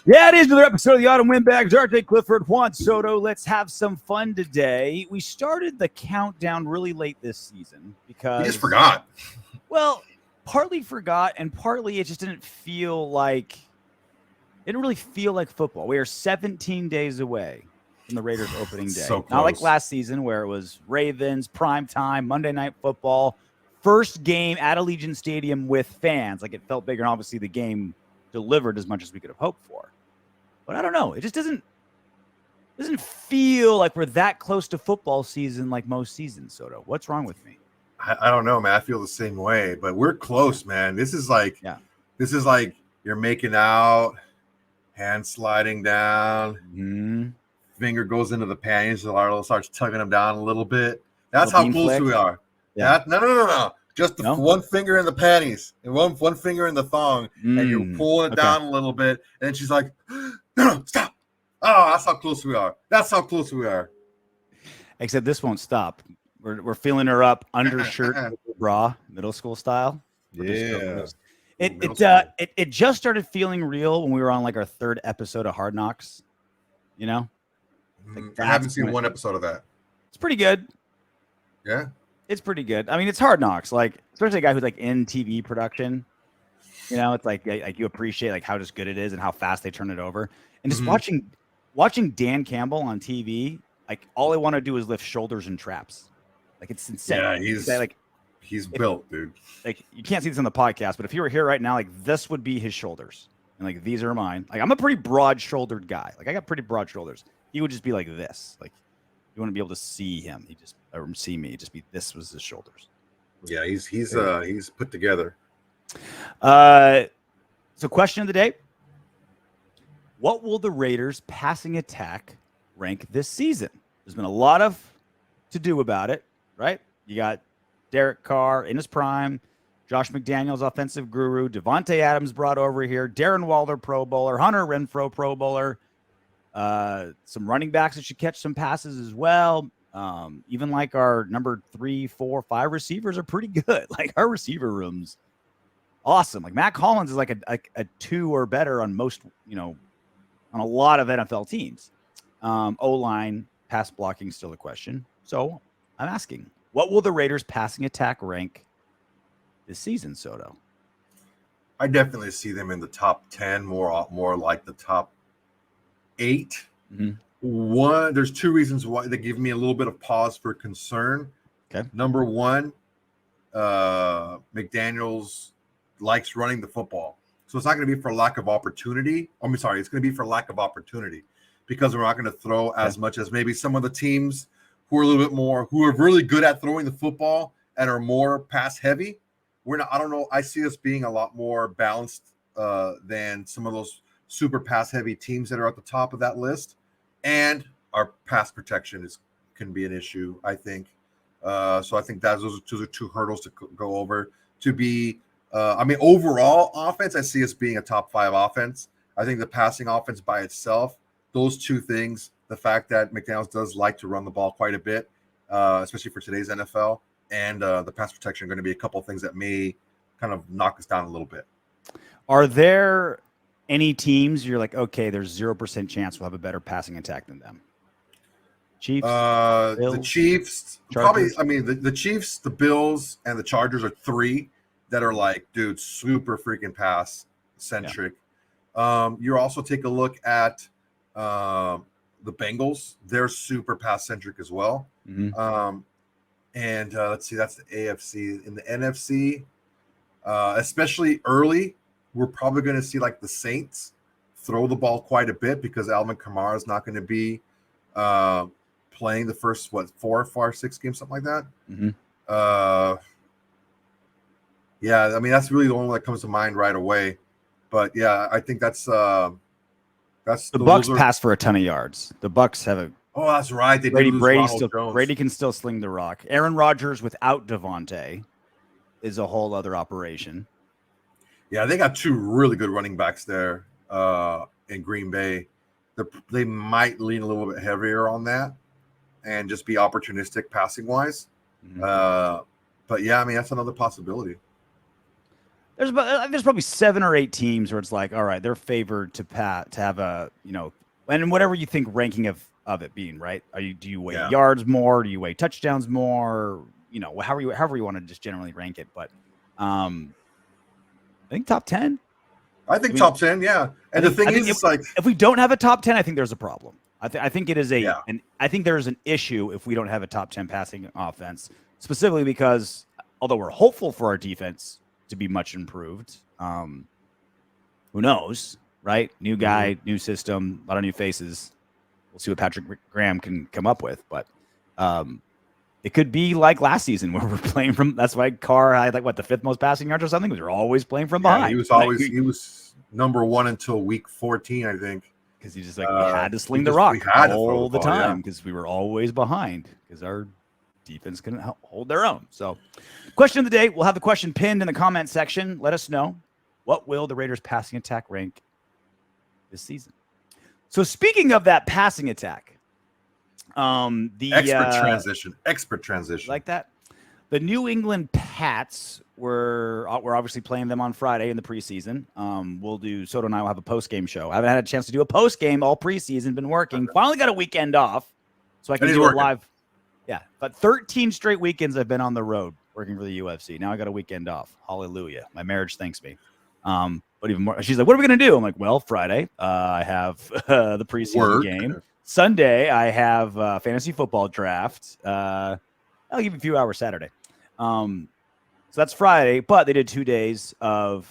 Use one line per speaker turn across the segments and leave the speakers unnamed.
Yeah, it is another episode of the Autumn Windbags. RJ Clifford, Juan Soto. Let's have some fun today. We started the countdown really late this season because
we just forgot.
Well, partly forgot, and partly it just didn't really feel like football. We are 17 days away from the Raiders opening day.
So close.
Not like last season where it was Ravens, prime time, Monday Night Football, first game at Allegiant Stadium with fans. Like, it felt bigger, and obviously the game delivered as much as we could have hoped for. But I don't know. It just doesn't feel like we're that close to football season like most seasons, Soto. What's wrong with me?
I don't know, man. I feel the same way, but we're close, man. This is like you're making out, hand sliding down, finger goes into the panties, so Arlo starts tugging them down a little bit. That's how close we are. Yeah. No. Just one finger in the panties and one finger in the thong, and you're pulling it down a little bit, and she's like, no, stop. Oh, that's how close we are. That's how close we are.
Except this won't stop. We're feeling her up, undershirt, bra, middle school style.
Yeah.
It just started feeling real when we were on like our third episode of Hard Knocks. You know?
Like I haven't seen one episode of that.
It's pretty good.
Yeah.
It's pretty good. I mean, it's Hard Knocks, like especially a guy who's like in TV production. You know, it's like you appreciate like how just good it is and how fast they turn it over. And just watching Dan Campbell on TV, like all I want to do is lift shoulders and traps. Like, it's insane.
Yeah, he's built, dude.
Like, you can't see this on the podcast, but if you were here right now, like this would be his shoulders, and like these are mine. Like, I'm a pretty broad-shouldered guy. Like, I got pretty broad shoulders. He would just be like this. Like, you wouldn't be able to see him. Or see me. Just be this was his shoulders.
Yeah, he's put together.
So question of the day: what will the Raiders' passing attack rank this season? There's been a lot of to do about it, right? You got Derek Carr in his prime, Josh McDaniels, offensive guru, Davante Adams brought over here, Darren Waller, Pro Bowler, Hunter Renfrow, Pro Bowler, some running backs that should catch some passes as well. Even like our number 3, 4, 5 receivers are pretty good. Like, our receiver room's awesome. Like, Matt Collins is like a 2 or better on most, on a lot of NFL teams. O-line, pass blocking, still a question. So I'm asking, what will the Raiders passing attack rank this season, Soto?
I definitely see them in the top 10, more like the top 8. One, there's 2 reasons why they give me a little bit of pause for concern.
Okay.
Number 1, McDaniels likes running the football. So it's not going to be for lack of opportunity. It's going to be for lack of opportunity because we're not going to throw as much as maybe some of the teams who are a little bit more, who are really good at throwing the football and are more pass heavy. I don't know. I see us being a lot more balanced than some of those super pass heavy teams that are at the top of that list. And our pass protection can be an issue, I think. So I think those are 2 hurdles to go over. To be, overall offense, I see us being a top 5 offense. I think the passing offense by itself, those 2 things, the fact that McDaniels does like to run the ball quite a bit, especially for today's NFL, and the pass protection are going to be a couple of things that may kind of knock us down a little bit.
Are there any teams you're like, okay, there's 0% chance we'll have a better passing attack than them? Chiefs?
The
Bills,
Chiefs,
Chargers?
probably. The Chiefs, the Bills, and the Chargers are 3 that are like, dude, super freaking pass centric. Yeah. You also take a look at the Bengals. They're super pass centric as well. And let's see, that's the AFC. In the NFC, especially early, we're probably going to see like the Saints throw the ball quite a bit because Alvin Kamara is not going to be playing the first 4 or 6 games, something like that. Yeah, I mean, that's really the only one that comes to mind right away. But yeah, I think that's the
Bucks pass for a ton of yards. The Bucks have a.
Oh, that's right.
Brady can still sling the rock. Aaron Rodgers without Devante is a whole other operation.
Yeah, they got 2 really good running backs there in Green Bay. They might lean a little bit heavier on that and just be opportunistic passing wise. But yeah, I mean, that's another possibility.
there's probably 7 or 8 teams where it's like, all right, they're favored to have a, and whatever you think ranking of it being, right? Do you weigh yards more? Do you weigh touchdowns more? However you want to just generally rank it. But I think top 10.
I think top 10, yeah. And the thing is,
if we don't have a top 10, I think there's a problem. I think it is and I think there's an issue if we don't have a top 10 passing offense, specifically because although we're hopeful for our defense to be much improved, who knows, right? New guy, new system, a lot of new faces. We'll see what Patrick Graham can come up with, but it could be like last season where we're playing from. That's why Carr had the 5th most passing yards or something. We were always playing from behind.
He was number 1 until week 14, I think.
Because he just we had to sling the rock all the time because we were always behind because our defense couldn't hold their own. So, question of the day, we'll have the question pinned in the comment section. Let us know, what will the Raiders passing attack rank this season? So speaking of that passing attack, the
expert transition
like that. The New England Pats we're obviously playing them on Friday in the preseason. Soto and I will have a post-game show. I haven't had a chance to do a post-game all preseason, been working. Finally got a weekend off so I can do it live. Yeah, but 13 straight weekends I've been on the road working for the UFC. Now I got a weekend off. Hallelujah. My marriage thanks me. But even more, she's like, what are we going to do? I'm like, well, Friday, I have the preseason game. Sunday, I have fantasy football draft. I'll give you a few hours Saturday. So that's Friday, but they did 2 days of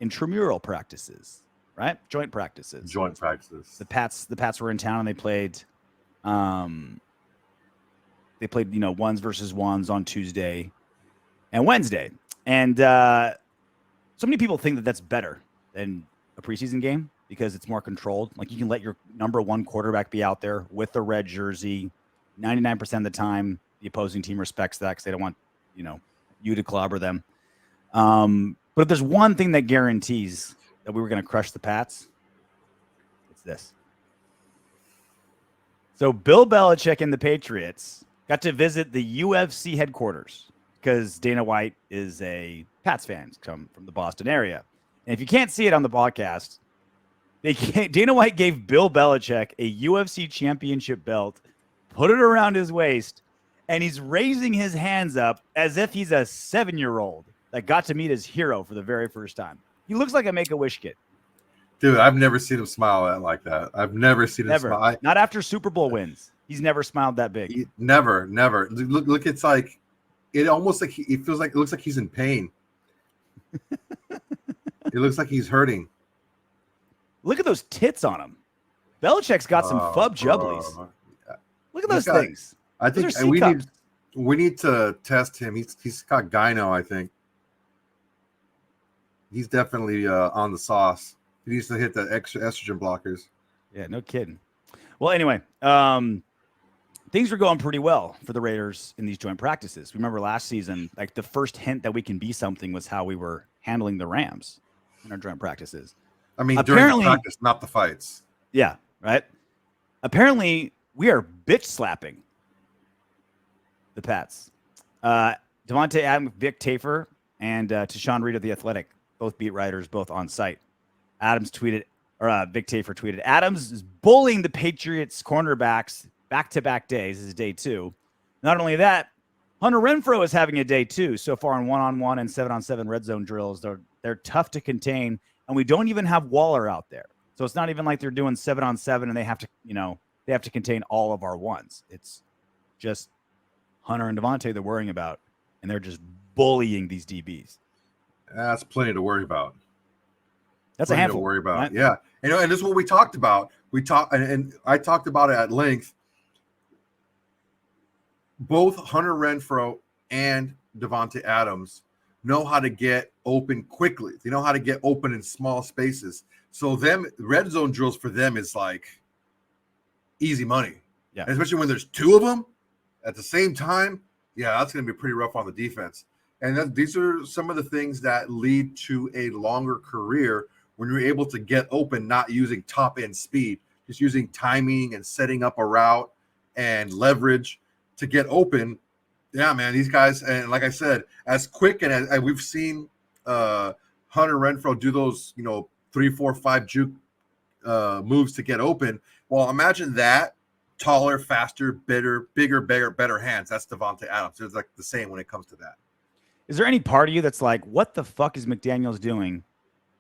intramural practices, right? Joint practices. The Pats were in town and they played ones versus ones on Tuesday and Wednesday. And so many people think that that's better than a preseason game because it's more controlled. Like you can let your number 1 quarterback be out there with the red jersey 99% of the time. The opposing team respects that because they don't want, you to clobber them. But if there's one thing that guarantees that we were going to crush the Pats, it's this. So Bill Belichick and the Patriots got to visit the UFC headquarters because Dana White is a Pats fan, come from the Boston area. And if you can't see it on the podcast, Dana White gave Bill Belichick a UFC championship belt, put it around his waist, and he's raising his hands up as if he's a 7-year-old that got to meet his hero for the very first time. He looks like a Make-A-Wish kid.
Dude, I've never seen him smile like that. I've never seen him smile.
Not after Super Bowl wins. He's never smiled that big.
Never. Look, it's like it almost like it looks like he's in pain. It looks like he's hurting.
Look at those tits on him. Belichick's got some fub jubblies. Look at those things.
I think we need to test him. He's got gyno, I think. He's definitely on the sauce. He needs to hit the extra estrogen blockers.
Yeah, no kidding. Well, anyway, things were going pretty well for the Raiders in these joint practices. Remember last season, like the first hint that we can be something was how we were handling the Rams in our joint practices.
I mean, during the practice, not the fights.
Yeah, right. Apparently, we are bitch slapping the Pats. Davante Adams, Vic Tafur, and Tashawn Reed of The Athletic, both beat writers, both on site. Vic Tafur tweeted, Adams is bullying the Patriots cornerbacks back-to-back days. This is day 2. Not only that, Hunter Renfrow is having a day 2 so far in 1-on-1 and 7-on-7 red zone drills. They're tough to contain, and we don't even have Waller out there. So it's not even like they're doing 7-on-7 and they have to contain all of our ones. It's just Hunter and Devante they're worrying about, and they're just bullying these DBs.
That's plenty to worry about.
That's plenty a handful to
worry about.
Right?
Yeah, and this is what we talked about. And I talked about it at length. Both Hunter Renfrow and Davante Adams know how to get open quickly. They know how to get open in small spaces. So red zone drills for them is like easy money.
Yeah,
and especially when there's 2 of them at the same time. Yeah, that's going to be pretty rough on the defense. And these are some of the things that lead to a longer career when you're able to get open, not using top end speed, just using timing and setting up a route and leverage to get open. Yeah, man, these guys, and like I said, as quick and as we've seen Hunter Renfrow do those, 3, 4, 5 juke moves to get open. Well, imagine that taller, faster, bigger, better hands. That's Davante Adams. It's like the same when it comes to that.
Is there any part of you that's like, what the fuck is McDaniels doing?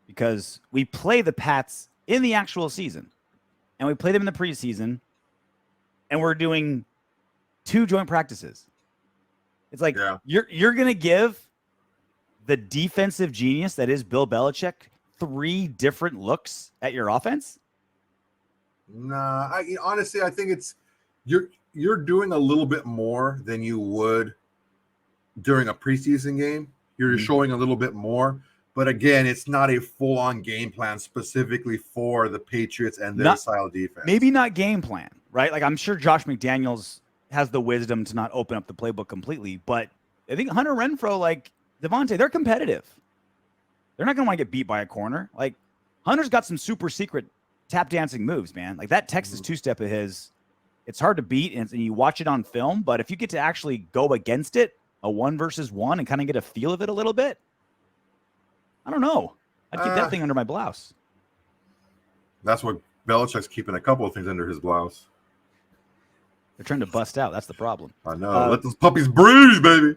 Because we play the Pats in the actual season, and we play them in the preseason, and we're doing 2 joint practices. It's like you're gonna give the defensive genius that is Bill Belichick 3 different looks at your offense.
Nah, honestly, I think it's you're doing a little bit more than you would during a preseason game. You're showing a little bit more, but again, it's not a full-on game plan specifically for the Patriots and their style of defense.
Maybe not game plan, right? Like I'm sure Josh McDaniels has the wisdom to not open up the playbook completely, but I think Hunter Renfrow, like Devante, they're competitive. They're not going to want to get beat by a corner. Like Hunter's got some super secret tap dancing moves, man. Like that Texas 2-step of his, it's hard to beat, and you watch it on film, but if you get to actually go against it, a 1-versus-1, and kind of get a feel of it a little bit, I don't know. I'd keep that thing under my blouse.
That's what Belichick's keeping a couple of things under his blouse.
They're trying to bust out. That's the problem.
I know. Let those puppies breathe, baby.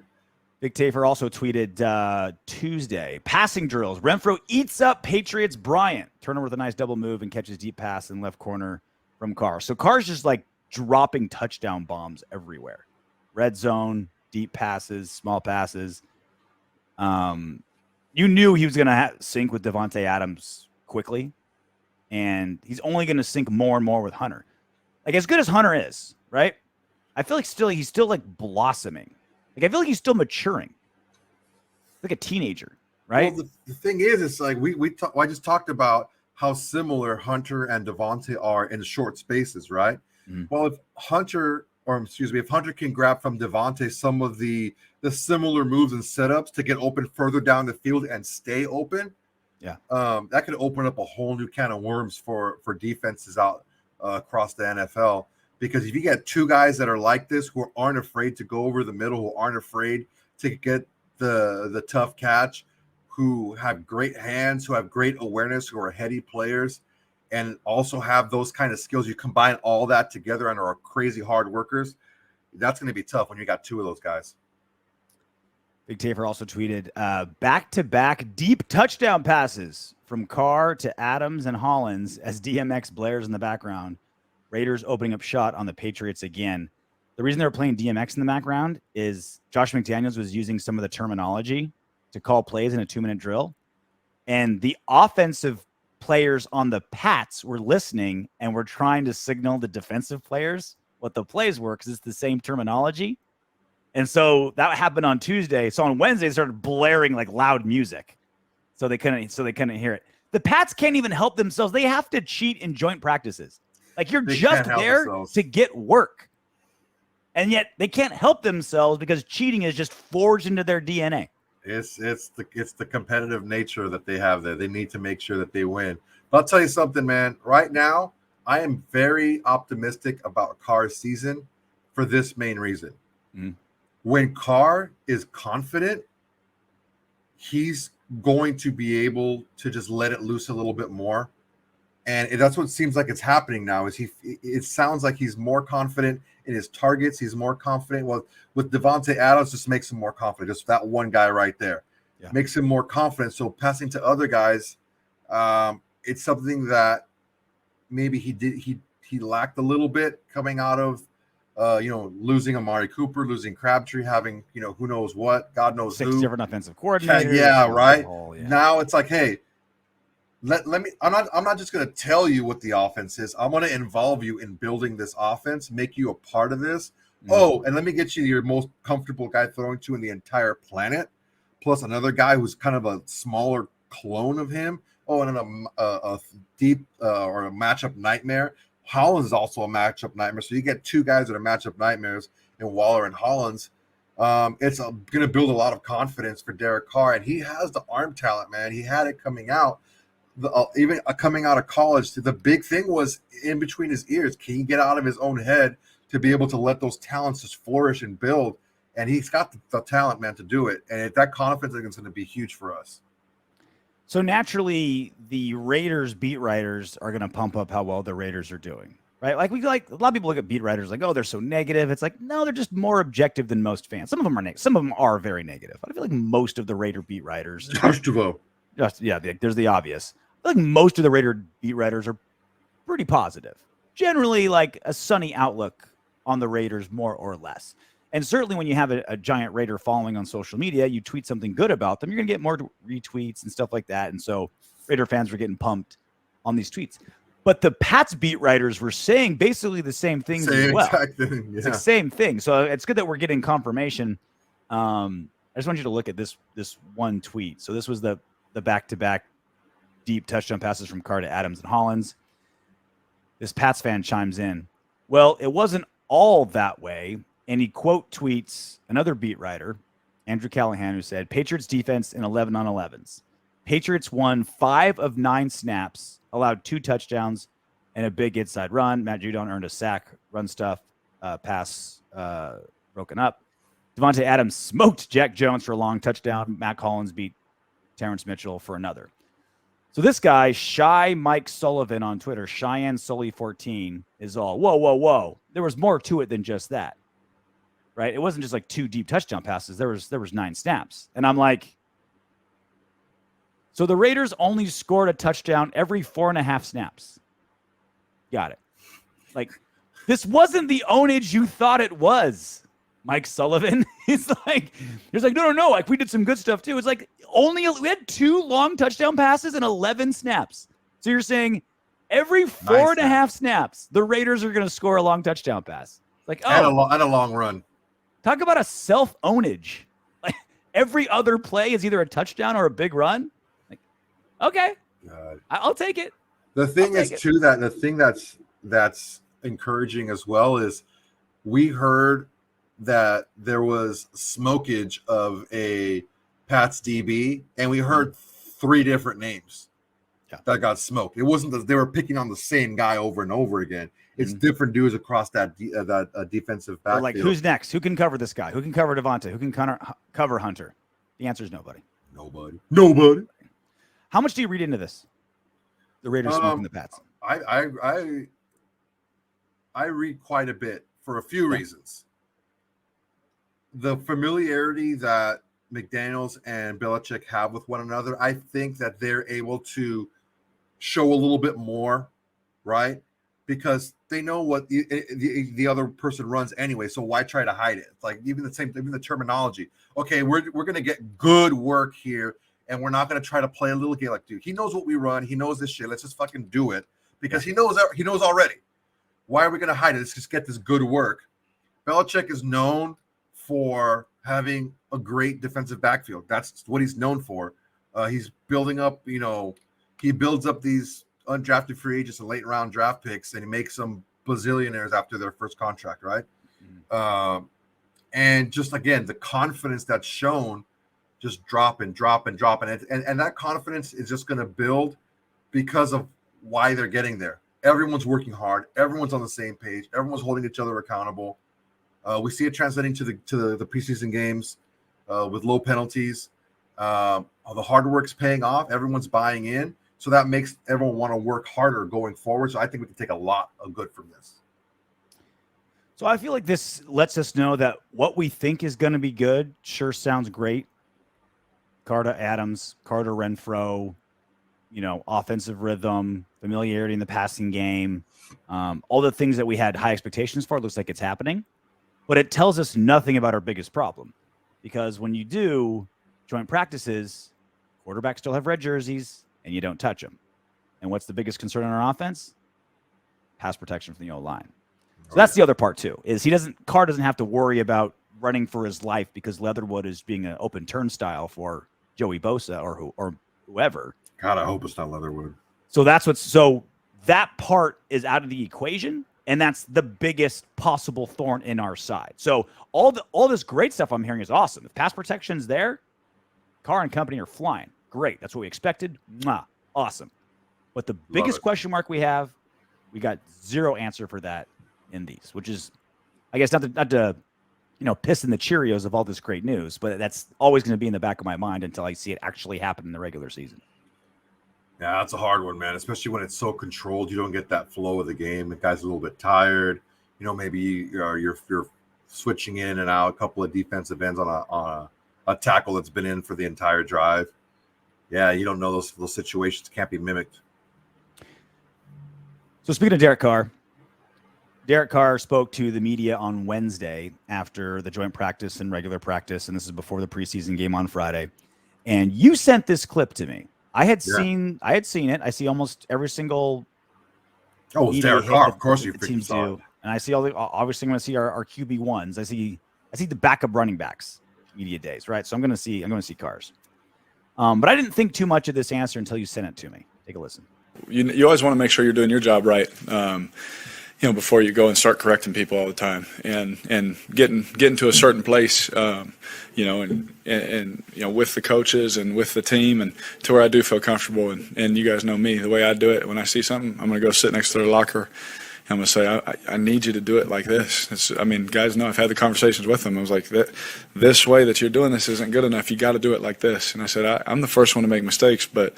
Big Tafer also tweeted Tuesday, passing drills. Renfrow eats up Patriots Bryant. Turner with a nice double move and catches deep pass in left corner from Carr. So Carr's just like dropping touchdown bombs everywhere. Red zone, deep passes, small passes. You knew he was going to sync with Davante Adams quickly, and he's only going to sync more and more with Hunter. Like as good as Hunter is, right? I feel like he's still like blossoming. Like I feel like he's still maturing, like a teenager, right?
Well, the thing is, it's like I just talked about how similar Hunter and Davante are in short spaces, right? Mm-hmm. Well, if Hunter can grab from Davante some of the similar moves and setups to get open further down the field and stay open, that could open up a whole new can of worms for defenses out across the NFL. Because if you get 2 guys that are like this, who aren't afraid to go over the middle, who aren't afraid to get the tough catch, who have great hands, who have great awareness, who are heady players, and also have those kind of skills, you combine all that together and are crazy hard workers, that's going to be tough when you got 2 of those guys.
Big Tafer also tweeted, back-to-back deep touchdown passes from Carr to Adams and Hollins as DMX blares in the background. Raiders opening up shot on the Patriots again. The reason they were playing DMX in the background is Josh McDaniels was using some of the terminology to call plays in a 2-minute drill. And the offensive players on the Pats were listening and were trying to signal the defensive players what the plays were because it's the same terminology. And so that happened on Tuesday. So on Wednesday, they started blaring like loud music. So they couldn't hear it. The Pats can't even help themselves. They have to cheat in joint practices. Like you're just there to get work. And yet they can't help themselves because cheating is just forged into their DNA.
It's the competitive nature that they have there. They need to make sure that they win. But I'll tell you something, man. Right now, I am very optimistic about Carr's season for this main reason. Mm. When Carr is confident, he's going to be able to just let it loose a little bit more. And that's what seems like it's happening now. It sounds like he's more confident in his targets. He's more confident. Well, with Davante Adams, just makes him more confident. Just that one guy right there makes him more confident. So passing to other guys, it's something that maybe he lacked a little bit coming out of losing Amari Cooper, losing Crabtree, having who knows what, God knows
6
who.
different offensive coordinators.
Yeah, right. Now it's like, hey. Let me. I'm not just going to tell you what the offense is. I'm going to involve you in building this offense, make you a part of this. Mm-hmm. Oh, and let me get you your most comfortable guy throwing to in the entire planet, plus another guy who's kind of a smaller clone of him. Oh, and then a deep or a matchup nightmare. Hollins is also a matchup nightmare. So you get 2 guys that are matchup nightmares in Waller and Hollins. It's going to build a lot of confidence for Derek Carr, and he has the arm talent, man. He had it coming out. Even coming out of college, the big thing was in between his ears. Can he get out of his own head to be able to let those talents just flourish and build? And he's got the talent, man, to do it. And that confidence is going to be huge for us.
So naturally, the Raiders beat writers are going to pump up how well the Raiders are doing, right? Like a lot of people look at beat writers like, oh, they're so negative. It's like, no, they're just more objective than most fans. Some of them are some of them are very negative. I feel like most of the Raider beat writers, there's the obvious. I feel like most of the Raider beat writers are pretty positive. Generally, like a sunny outlook on the Raiders, more or less. And certainly when you have a giant Raider following on social media, you tweet something good about them, you're going to get more retweets and stuff like that. And so Raider fans were getting pumped on these tweets. But the Pats beat writers were saying basically the same things as well.
Exact thing, yeah.
It's the same thing. So it's good that we're getting confirmation. I just want you to look at this one tweet. So this was the back-to-back deep touchdown passes from Carr to Adams and Hollins. This Pats fan chimes in, well, it wasn't all that way. And he quote tweets another beat writer, Andrew Callahan, who said, Patriots defense in 11 on 11s. Patriots won 5 of 9 snaps, allowed 2 touchdowns, and a big inside run. Matt Judon earned a sack, run stuff, pass broken up. Davante Adams smoked Jack Jones for a long touchdown. Matt Collins beat Terrence Mitchell for another. So this guy, Shy Mike Sullivan on Twitter, Cheyenne Sully 14, is all, whoa. There was more to it than just that. Right? It wasn't just like 2 deep touchdown passes. There was 9 snaps. And I'm like, so the Raiders only scored a touchdown every 4.5 snaps. Got it. Like, this wasn't the ownage you thought it was, Mike Sullivan. He's like, no. Like, we did some good stuff too. It's like we had 2 long touchdown passes and 11 snaps. So you're saying every 4.5 snaps, the Raiders are going to score a long touchdown pass. Like,
and a long run.
Talk about a self-ownage. Like, every other play is either a touchdown or a big run. Like, okay, I'll take it.
The thing is, too, that the thing that's encouraging as well is we heard that there was smokage of a Pats DB, and we heard 3 different names that got smoked. It wasn't that they were picking on the same guy over and over again. It's different dudes across that defensive backfield.
Like, who's next? Who can cover this guy? Who can cover Devante? Who can cover Hunter? The answer is nobody.
Nobody.
How much do you read into this? The Raiders smoking the Pats.
I read quite a bit for a few reasons. The familiarity that McDaniels and Belichick have with one another, I think that they're able to show a little bit more, right? Because they know what the other person runs anyway, so why try to hide it? It's like even the terminology. Okay, we're going to get good work here, and we're not going to try to play a little game like, dude, he knows what we run. He knows this shit. Let's just fucking do it because he knows already. Why are we going to hide it? Let's just get this good work. Belichick is known for having a great defensive backfield. That's what he's known for. He's building up, he builds up these undrafted free agents and late round draft picks, and he makes them bazillionaires after their first contract, right? And just again, the confidence that's shown, just drop, and that confidence is just going to build because of why they're getting there. Everyone's working hard. Everyone's on the same page. Everyone's holding each other accountable. We see it translating to the preseason games with low penalties. The hard work's paying off. Everyone's buying in. So that makes everyone want to work harder going forward. So I think we can take a lot of good from this.
So I feel like this lets us know that what we think is going to be good sure sounds great. Carter Adams, Carter Renfrow, offensive rhythm, familiarity in the passing game, all the things that we had high expectations for, it looks like it's happening. But it tells us nothing about our biggest problem. Because when you do joint practices, quarterbacks still have red jerseys, and you don't touch them. And what's the biggest concern on our offense? Pass protection from the O-line. So that's the other part too, is Carr doesn't have to worry about running for his life because Leatherwood is being an open turnstile for Joey Bosa or whoever.
God, I hope it's not Leatherwood.
So that part is out of the equation, and that's the biggest possible thorn in our side. So all this great stuff I'm hearing is awesome. If pass protection's there, Carr and company are flying. Great. That's what we expected. Awesome. But the biggest question mark we have, we got zero answer for that in these, which is, I guess, not to piss in the Cheerios of all this great news, but that's always going to be in the back of my mind until I see it actually happen in the regular season.
Yeah, that's a hard one, man. Especially when it's so controlled, you don't get that flow of the game. The guy's a little bit tired. Maybe you're switching in and out a couple of defensive ends on a tackle that's been in for the entire drive. Yeah, you don't know those situations can't be mimicked.
So speaking of Derek Carr spoke to the media on Wednesday after the joint practice and regular practice, and this is before the preseason game on Friday. And you sent this clip to me. I had seen it. I see almost every single.
Oh, it's Derek Carr. Of course, you freaking saw it.
And I see obviously, I'm going to see our QB1s. I see the backup running backs media days, right? So I'm going to see Carr's. But I didn't think too much of this answer until you sent it to me. Take a listen.
You always want to make sure you're doing your job right. Before you go and start correcting people all the time, and getting to a certain place, and with the coaches and with the team, and to where I do feel comfortable. And you guys know me, the way I do it. When I see something, I'm going to go sit next to their locker. I'm going to say, I need you to do it like this. Guys know I've had the conversations with them. I was like, this way that you're doing this isn't good enough. You got to do it like this. And I said, I'm the first one to make mistakes, but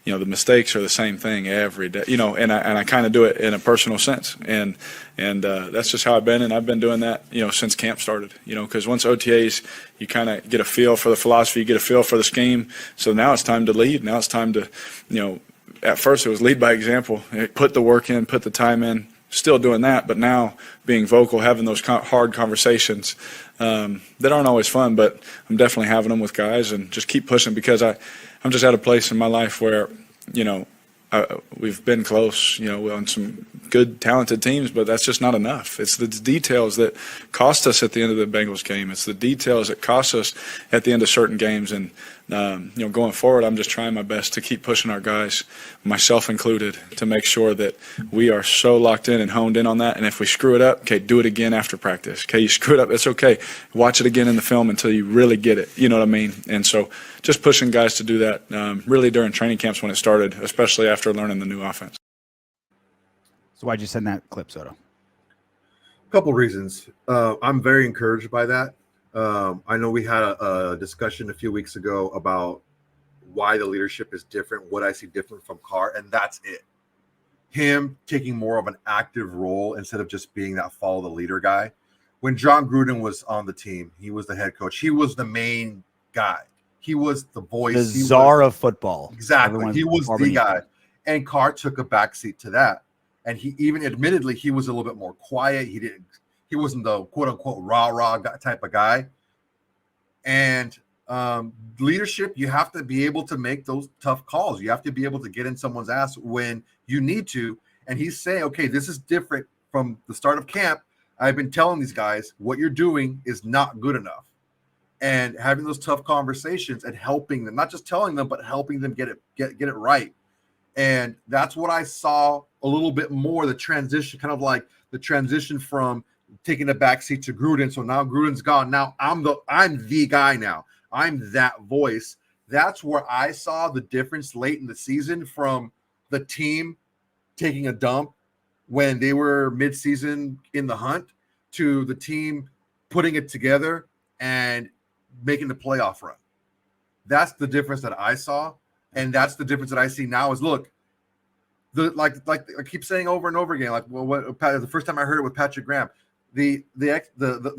the mistakes are the same thing every day, and I kind of do it in a personal sense. And that's just how I've been. And I've been doing that, since camp started, because once OTAs, you kind of get a feel for the philosophy, you get a feel for the scheme. So now it's time to lead. Now it's time to, at first it was lead by example, put the work in, put the time in, still doing that. But now being vocal, having those hard conversations that aren't always fun, but I'm definitely having them with guys, and just keep pushing, because I'm just at a place in my life where, we've been close, on some good, talented teams, but that's just not enough. It's the details that cost us at the end of the Bengals game. It's the details that cost us at the end of certain games. And, going forward, I'm just trying my best to keep pushing our guys, myself included, to make sure that we are so locked in and honed in on that. And if we screw it up, okay, do it again after practice. Okay, you screw it up, it's okay. Watch it again in the film until you really get it. You know what I mean? And so just pushing guys to do that really during training camps when it started, especially after learning the new offense.
So why'd you send that clip, Soto?
A couple reasons. I'm very encouraged by that. I know we had a discussion a few weeks ago about why the leadership is different, what I see different from Carr, and that's it. Him taking more of an active role instead of just being that follow the leader guy. When Jon Gruden was on the team, he was the head coach. He was the main guy. He was the voice.
The czar of football.
Exactly. He was the guy. And Carr took a backseat to that. And he even admittedly, he was a little bit more quiet. He wasn't the quote unquote rah type of guy. And leadership, you have to be able to make those tough calls. You have to be able to get in someone's ass when you need to. And he's saying, okay, this is different from the start of camp. I've been telling these guys what you're doing is not good enough. And having those tough conversations and helping them, not just telling them, but helping them get it right. And that's what I saw a little bit more, the transition, kind of like the transition from taking a backseat to Gruden. So now Gruden's gone. Now I'm the guy now. I'm that voice. That's where I saw the difference late in the season from the team taking a dump when they were midseason in the hunt to the team putting it together and making the playoff run. That's the difference that I saw. And that's the difference that I see now is, look, like I keep saying over and over again, like, well, the first time I heard it with Patrick Graham, the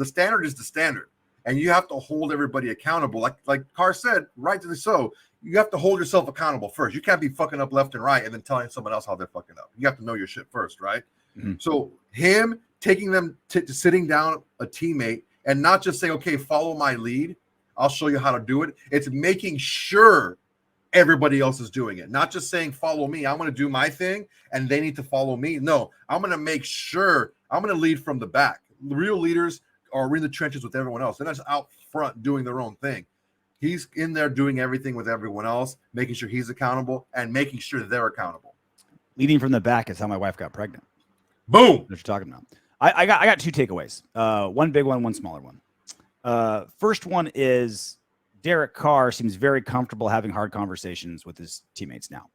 standard is the standard, and you have to hold everybody accountable. Like Carr said, rightly so, you have to hold yourself accountable first. You can't be fucking up left and right and then telling someone else how they're fucking up. You have to know your shit first, right? Mm-hmm. So him taking them to sitting down a teammate and not just saying, okay, follow my lead, I'll show you how to do it. It's making sure everybody else is doing it, not just saying follow me, I'm going to do my thing and they need to follow me. No, I'm going to make sure I'm going to lead from the back. The real leaders are in the trenches with everyone else. They're not just out front doing their own thing. He's in there doing everything with everyone else, making sure he's accountable and making sure they're accountable.
Leading from the back is how my wife got pregnant.
Boom.
What you're talking about. I got two takeaways. One big one smaller one. First one is Derek Carr seems very comfortable having hard conversations with his teammates now.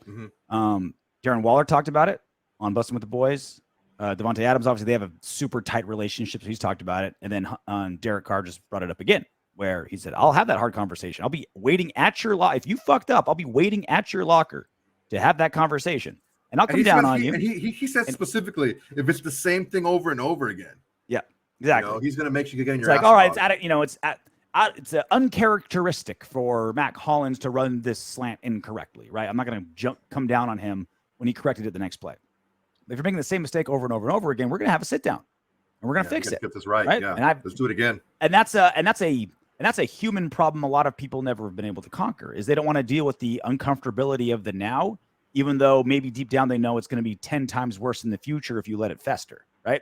Mm-hmm. Darren Waller talked about it on Busting with the Boys. Davante Adams, obviously, they have a super tight relationship, so he's talked about it. And then Derek Carr just brought it up again, where he said, I'll have that hard conversation. I'll be waiting at your locker. If you fucked up, I'll be waiting at your locker to have that conversation. And I'll
And
come
he
down
said-
on
he-
you.
And he said specifically, if it's the same thing over and over again,
Yeah, exactly.
he's going to make you get in your
It's like,
ass
all right,
about it.
it's uncharacteristic for Mac Hollins to run this slant incorrectly, right? I'm not going to come down on him when he corrected it the next play. If you're making the same mistake over and over and over again, we're going to have a sit down and we're going to fix it.
Get this right. Yeah.
And
Let's do it again.
And that's a human problem a lot of people never have been able to conquer, is they don't want to deal with the uncomfortability of the now, even though maybe deep down they know it's going to be 10 times worse in the future if you let it fester, right?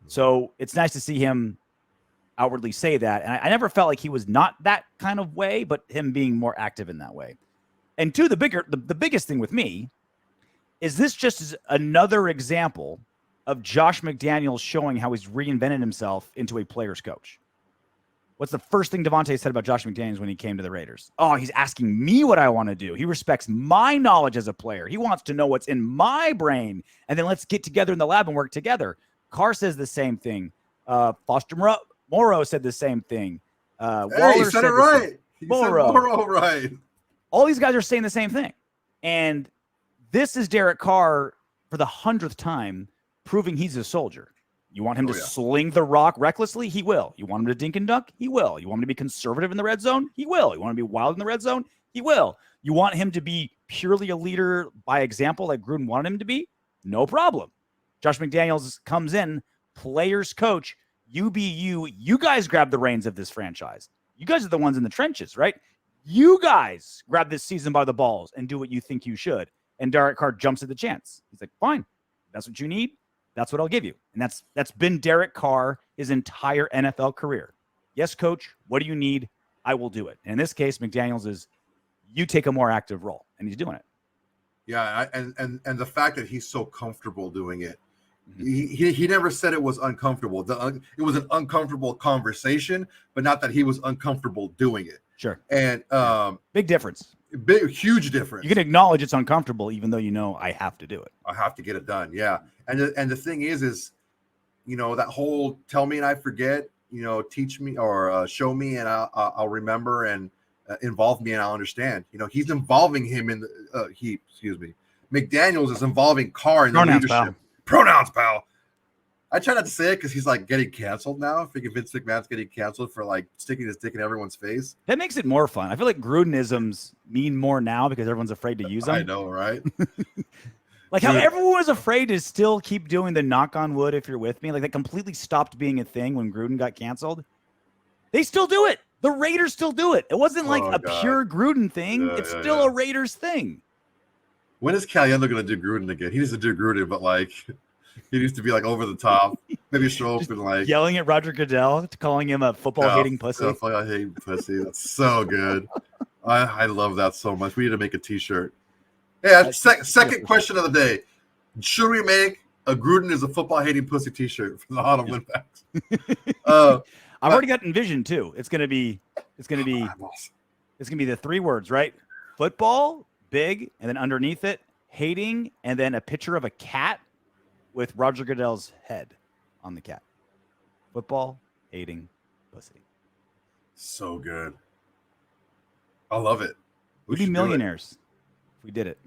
So it's nice to see him outwardly say that. And I never felt like he was not that kind of way, but him being more active in that way. And two, the biggest thing with me is this just is another example of Josh McDaniels showing how he's reinvented himself into a player's coach. What's the first thing Davante said about Josh McDaniels when he came to the Raiders? Oh, he's asking me what I want to do. He respects my knowledge as a player. He wants to know what's in my brain. And then let's get together in the lab and work together. Carr says the same thing. Foster Morrow said the same thing. Waller
he said it right. He said Morrow right.
All these guys are saying the same thing. And this is Derek Carr for the 100th time proving he's a soldier. You want him to sling the rock recklessly? He will. You want him to dink and dunk? He will. You want him to be conservative in the red zone? He will. You want him to be wild in the red zone? He will. You want him to be purely a leader by example like Gruden wanted him to be? No problem. Josh McDaniels comes in, players coach, you be you. You guys grab the reins of this franchise. You guys are the ones in the trenches, right? You guys grab this season by the balls and do what you think you should. And Derek Carr jumps at the chance. He's like, fine, that's what you need. That's what I'll give you. And that's been Derek Carr his entire NFL career. Yes, coach, what do you need? I will do it. And in this case, McDaniels is, you take a more active role, and he's doing it.
Yeah, and the fact that he's so comfortable doing it. He never said it was uncomfortable. It was an uncomfortable conversation, but not that he was uncomfortable doing it.
Sure.
And
big difference.
Huge difference.
You can acknowledge it's uncomfortable, even though you know I have to do it.
I have to get it done. Yeah. And the thing is, that whole tell me and I forget, teach me or show me and I'll remember, and involve me and I'll understand. He's involving him in McDaniels is involving Carr in the leadership. Pal. Pronouns, pal. I try not to say it because he's like getting canceled now. I think Vince McMahon's getting canceled for like sticking his dick in everyone's face.
That makes it more fun. I feel like Grudenisms mean more now because everyone's afraid to use them.
I know, right?
Like how everyone was afraid to still keep doing the knock on wood if you're with me. Like that completely stopped being a thing when Gruden got canceled. They still do it. The Raiders still do it. It wasn't like pure Gruden thing. It's still a Raiders thing.
When is Caliendo going to do Gruden again? He needs to do Gruden, but like he needs to be like over the top. Maybe show up and like
yelling at Roger Goodell, calling him a football-hating pussy.
Football-hating pussy. That's so good. I love that so much. We need to make a T-shirt. Yeah, second question of the day. Should we make a Gruden is a football-hating pussy T-shirt for the Hot on Windbags?
I've already got envisioned too. It's gonna be the three words, right? Football, big, and then underneath it, hating, and then a picture of a cat with Roger Goodell's head on the cat. Football, hating, pussy.
So good. I love it.
We'd be millionaires if we did it.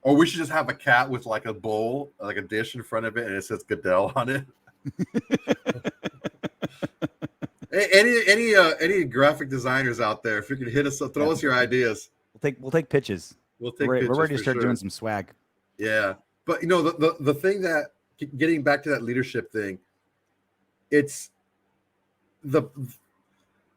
Or we should just have a cat with like a bowl, like a dish in front of it, and it says Goodell on it. Any graphic designers out there, if you can hit us up, throw us your ideas.
We'll take pitches. We're ready to start doing some swag.
Yeah, but the thing that getting back to that leadership thing, it's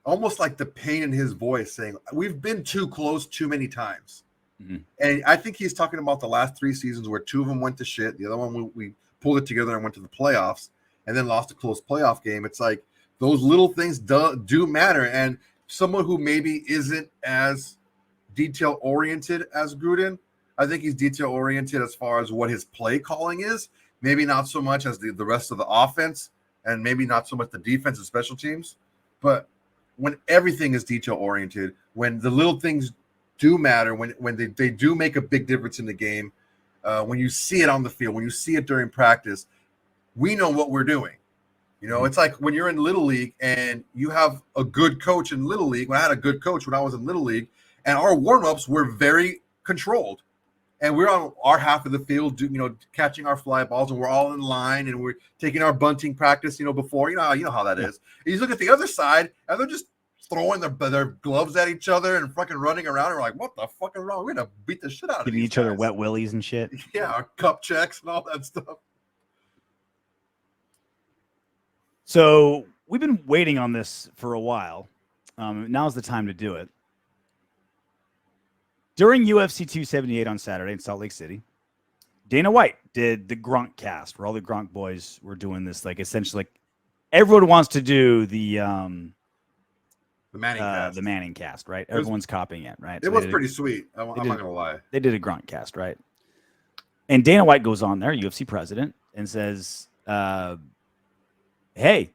almost like the pain in his voice saying we've been too close too many times. Mm-hmm. And I think he's talking about the last 3 seasons where 2 of them went to shit. The other one we pulled it together and went to the playoffs and then lost a close playoff game. It's like those little things do matter. And someone who maybe isn't as detail oriented as Gruden, I think he's detail oriented as far as what his play calling is. Maybe not so much as the rest of the offense, and maybe not so much the defense and special teams. But when everything is detail oriented, when the little things do matter, when they do make a big difference in the game, when you see it on the field, when you see it during practice, we know what we're doing. It's like when you're in Little League and you have a good coach in Little League. When I had a good coach when I was in Little League, and our warm-ups were very controlled. and we're on our half of the field, catching our fly balls, and we're all in line, and we're taking our bunting practice, before, you know how that is. And you look at the other side, and they're just throwing their gloves at each other and fucking running around. And we're like, what the fuck is wrong? We're gonna beat the shit out of
Giving each other wet willies and shit.
Yeah, our cup checks and all that stuff.
So we've been waiting on this for a while. Now's the time to do it. During UFC 278 on Saturday in Salt Lake City, Dana White did the Gronk cast, where all the Gronk boys were doing this, like essentially, like everyone wants to do the Manning cast, right? Everyone's copying it, right?
It was pretty sweet. I'm not gonna lie.
They did a Gronk cast, right? And Dana White goes on there, UFC president, and says, "Hey,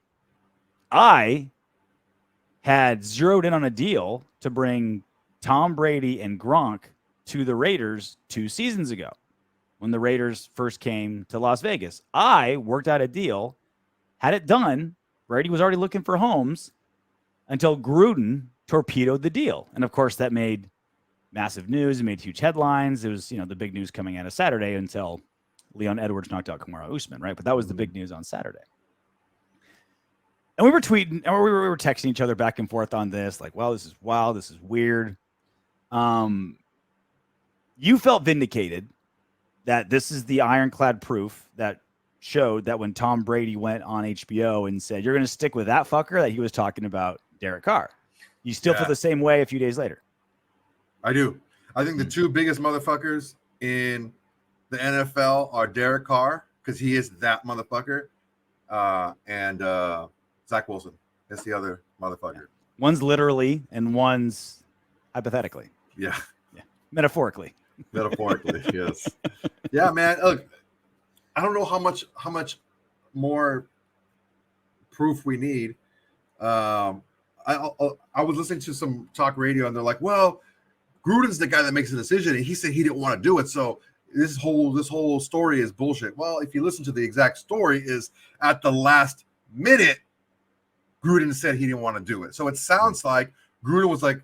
I had zeroed in on a deal to bring Tom Brady and Gronk to the Raiders 2 seasons ago when the Raiders first came to Las Vegas. I worked out a deal, had it done. Brady was already looking for homes until Gruden torpedoed the deal. And of course, that made massive news. It made huge headlines. It was, the big news coming out of Saturday until Leon Edwards knocked out Kamaru Usman, right? But that was the big news on Saturday. And we were tweeting, or we were texting each other back and forth on this, like, well, this is wild. This is weird. You felt vindicated that this is the ironclad proof that showed that when Tom Brady went on HBO and said, you're going to stick with that fucker, that he was talking about Derek Carr. You still feel the same way a few days later?
I do. I think the two biggest motherfuckers in the NFL are Derek Carr, because he is that motherfucker, and Zach Wilson. That's the other motherfucker.
One's literally and one's hypothetically.
Yeah.
Metaphorically.
Metaphorically, yes. Yeah, man. Look, I don't know how much more proof we need. I was listening to some talk radio, and they're like, "Well, Gruden's the guy that makes the decision, and he said he didn't want to do it, so this whole story is bullshit." Well, if you listen to the exact story, is at the last minute, Gruden said he didn't want to do it. So it sounds like Gruden was like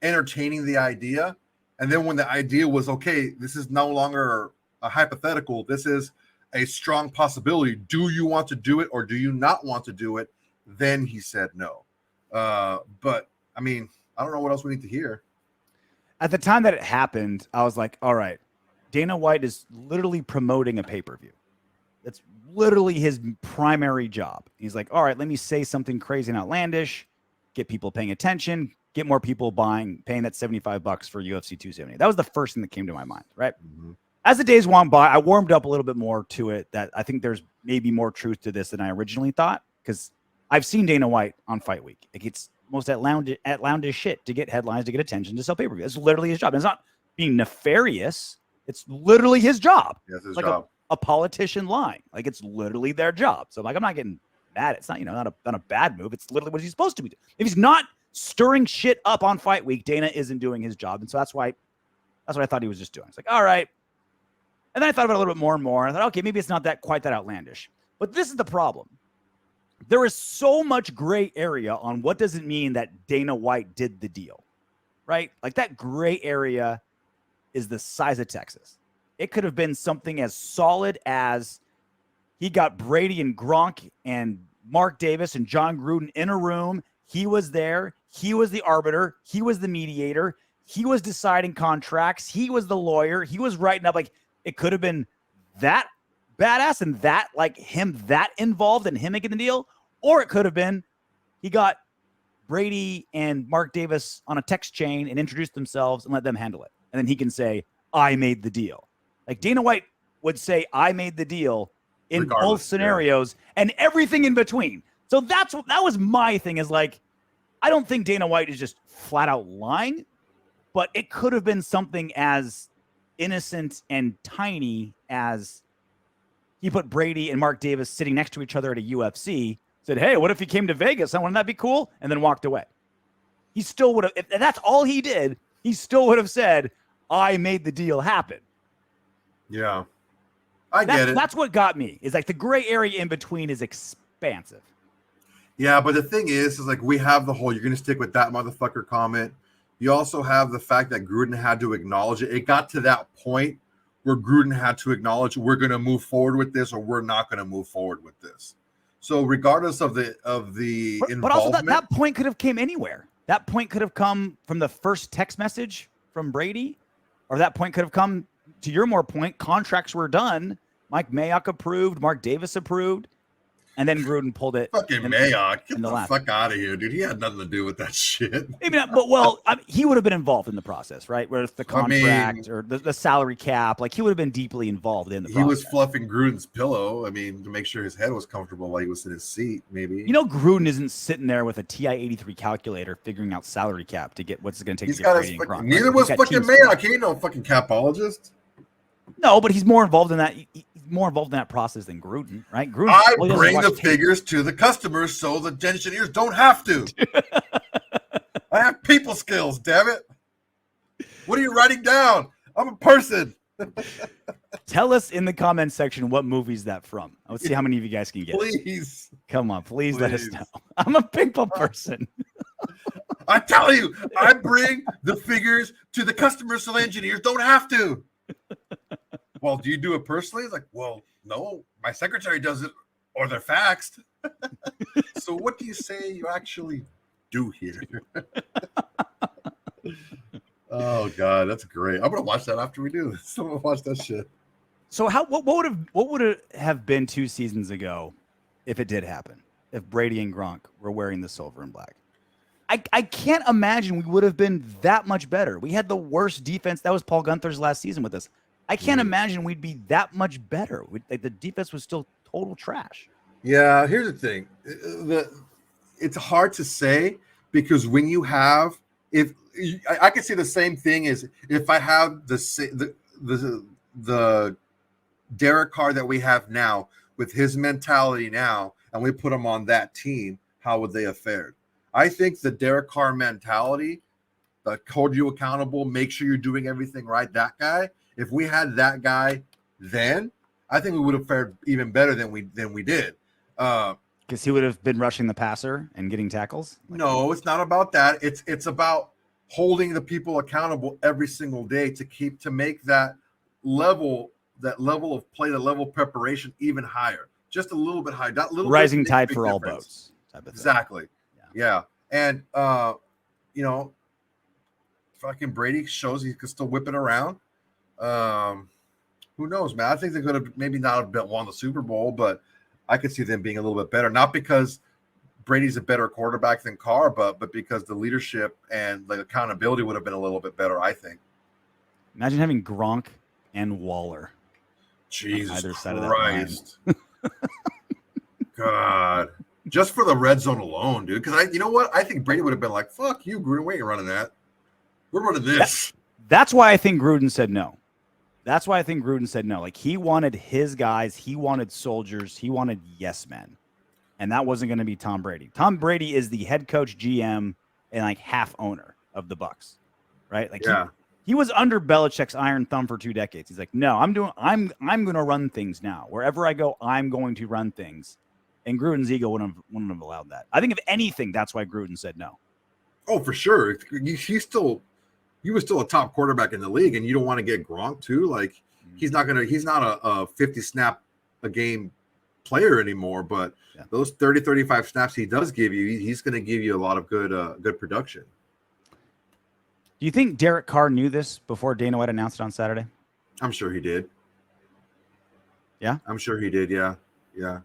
entertaining the idea, and then when the idea was, okay, this is no longer a hypothetical, this is a strong possibility. Do you want to do it or do you not want to do it? Then he said no. But I mean, I don't know what else we need to hear.
At the time that it happened, I was like, all right, Dana White is literally promoting a payper-view. That's literally his primary job. He's like, all right, let me say something crazy and outlandish, get people paying attention, get more people paying that $75 for UFC 270. That was the first thing that came to my mind, right? Mm-hmm. As the days went by, I warmed up a little bit more to it, that I think there's maybe more truth to this than I originally thought, because I've seen Dana White on Fight Week. It gets most outlandish shit to get headlines, to get attention, to sell pay-per-view. It's literally his job. And it's not being nefarious. It's literally his job.
Yes, his
like
job.
A politician lying. Like, it's literally their job. So I'm not getting mad. It's not, not a bad move. It's literally what he's supposed to be doing. If he's not stirring shit up on Fight Week, Dana isn't doing his job. And so that's what I thought he was just doing. It's like, all right. And then I thought about it a little bit more and more. And I thought, okay, maybe it's not quite that outlandish. But this is the problem. There is so much gray area on what does it mean that Dana White did the deal, right? Like, that gray area is the size of Texas. It could have been something as solid as he got Brady and Gronk and Mark Davis and Jon Gruden in a room. He was there. He was the arbiter. He was the mediator. He was deciding contracts. He was the lawyer. He was writing up. Like, it could have been that badass and that, like, him that involved and him making the deal. Or it could have been he got Brady and Mark Davis on a text chain and introduced themselves and let them handle it. And then he can say, I made the deal. Like, Dana White would say, I made the deal in both scenarios and everything in between. So that was my thing, is like, I don't think Dana White is just flat out lying, but it could have been something as innocent and tiny as he put Brady and Mark Davis sitting next to each other at a UFC, said, hey, what if he came to Vegas? Wouldn't that be cool? And then walked away. He still would have, if that's all he did, he still would have said, I made the deal happen.
Yeah. I get it.
That's what got me, is like the gray area in between is expansive.
Yeah, but the thing is like, we have the whole, you're going to stick with that motherfucker comment. You also have the fact that Gruden had to acknowledge it. It got to that point where Gruden had to acknowledge we're going to move forward with this or we're not going to move forward with this. So regardless of the involvement,
but also that point could have came anywhere. That point could have come from the first text message from Brady, or that point could have come, to your more point, contracts were done. Mike Mayock approved, Mark Davis approved, and then Gruden pulled it.
Fucking Mayock, get the fuck out of here, dude. He had nothing to do with that shit.
Maybe not, but he would have been involved in the process, right? Whether it's the contract or the salary cap, like he would have been deeply involved in the process.
He was fluffing Gruden's pillow, I mean, to make sure his head was comfortable while he was in his seat, maybe.
You know, Gruden isn't sitting there with a TI-83 calculator figuring out salary cap to get what's it going to take to get Brady and Gronk.
Neither was fucking Mayock. He ain't no fucking capologist.
No, but he's more involved in that. He's more involved in that process than Gruden, right? Gruden.
I bring the figures to the customers so the engineers don't have to. I have people skills, damn it. What are you writing down? I'm a person.
Tell us in the comments section what movie is that from. Let's see how many of you guys can get.
Please.
Come on, please let us know. I'm a people person.
I tell you, I bring the figures to the customers so the engineers don't have to. Well, do you do it personally? It's like, well, no, my secretary does it, or they're faxed. So what do you say you actually do here? Oh God, that's great. I'm gonna watch that after we do this. I'm gonna watch that shit.
So what would it have been 2 seasons ago if it did happen? If Brady and Gronk were wearing the silver and black? I can't imagine we would have been that much better. We had the worst defense. That was Paul Gunther's last season with us. I can't imagine we'd be that much better. The defense was still total trash.
Yeah, here's the thing. It's hard to say because when you have, if I could say the same thing is if I have the Derek Carr that we have now with his mentality now, and we put him on that team, how would they have fared? I think the Derek Carr mentality, the hold you accountable, make sure you're doing everything right, that guy. If we had that guy then, I think we would have fared even better than we did.
Because he would have been rushing the passer and getting tackles?
No, it's not about that. It's about holding the people accountable every single day to make that level of play, the level of preparation even higher. Just a little bit higher. That little
rising tide for all boats.
Exactly. Yeah. And fucking Brady shows he can still whip it around. Who knows, man? I think they could have maybe not have won the Super Bowl, but I could see them being a little bit better. Not because Brady's a better quarterback than Carr, but because the leadership and the accountability would have been a little bit better, I think.
Imagine having Gronk and Waller.
Jesus
either side
Christ. Of that line. God. Just for the red zone alone, dude. Because you know what? I think Brady would have been like, fuck you, Gruden. We ain't running that. We're running this.
That's why I think Gruden said no. Like, he wanted his guys. He wanted soldiers. He wanted yes men. And that wasn't going to be Tom Brady. Tom Brady is the head coach, GM, and like half owner of the Bucs, right? Like,
yeah.
He was under Belichick's iron thumb for 2 decades. He's like, no, I'm going to run things now. Wherever I go, I'm going to run things. And Gruden's ego wouldn't have allowed that. I think if anything, that's why Gruden said no.
Oh, for sure. He was still a top quarterback in the league, and you don't want to get Gronk too. Like, he's not a 50 snap a game player anymore, but those 30, 35 snaps he does give you, he's going to give you a lot of good production.
Do you think Derek Carr knew this before Dana White announced it on Saturday?
I'm sure he did.
Yeah?
I'm sure he did, yeah. Yeah.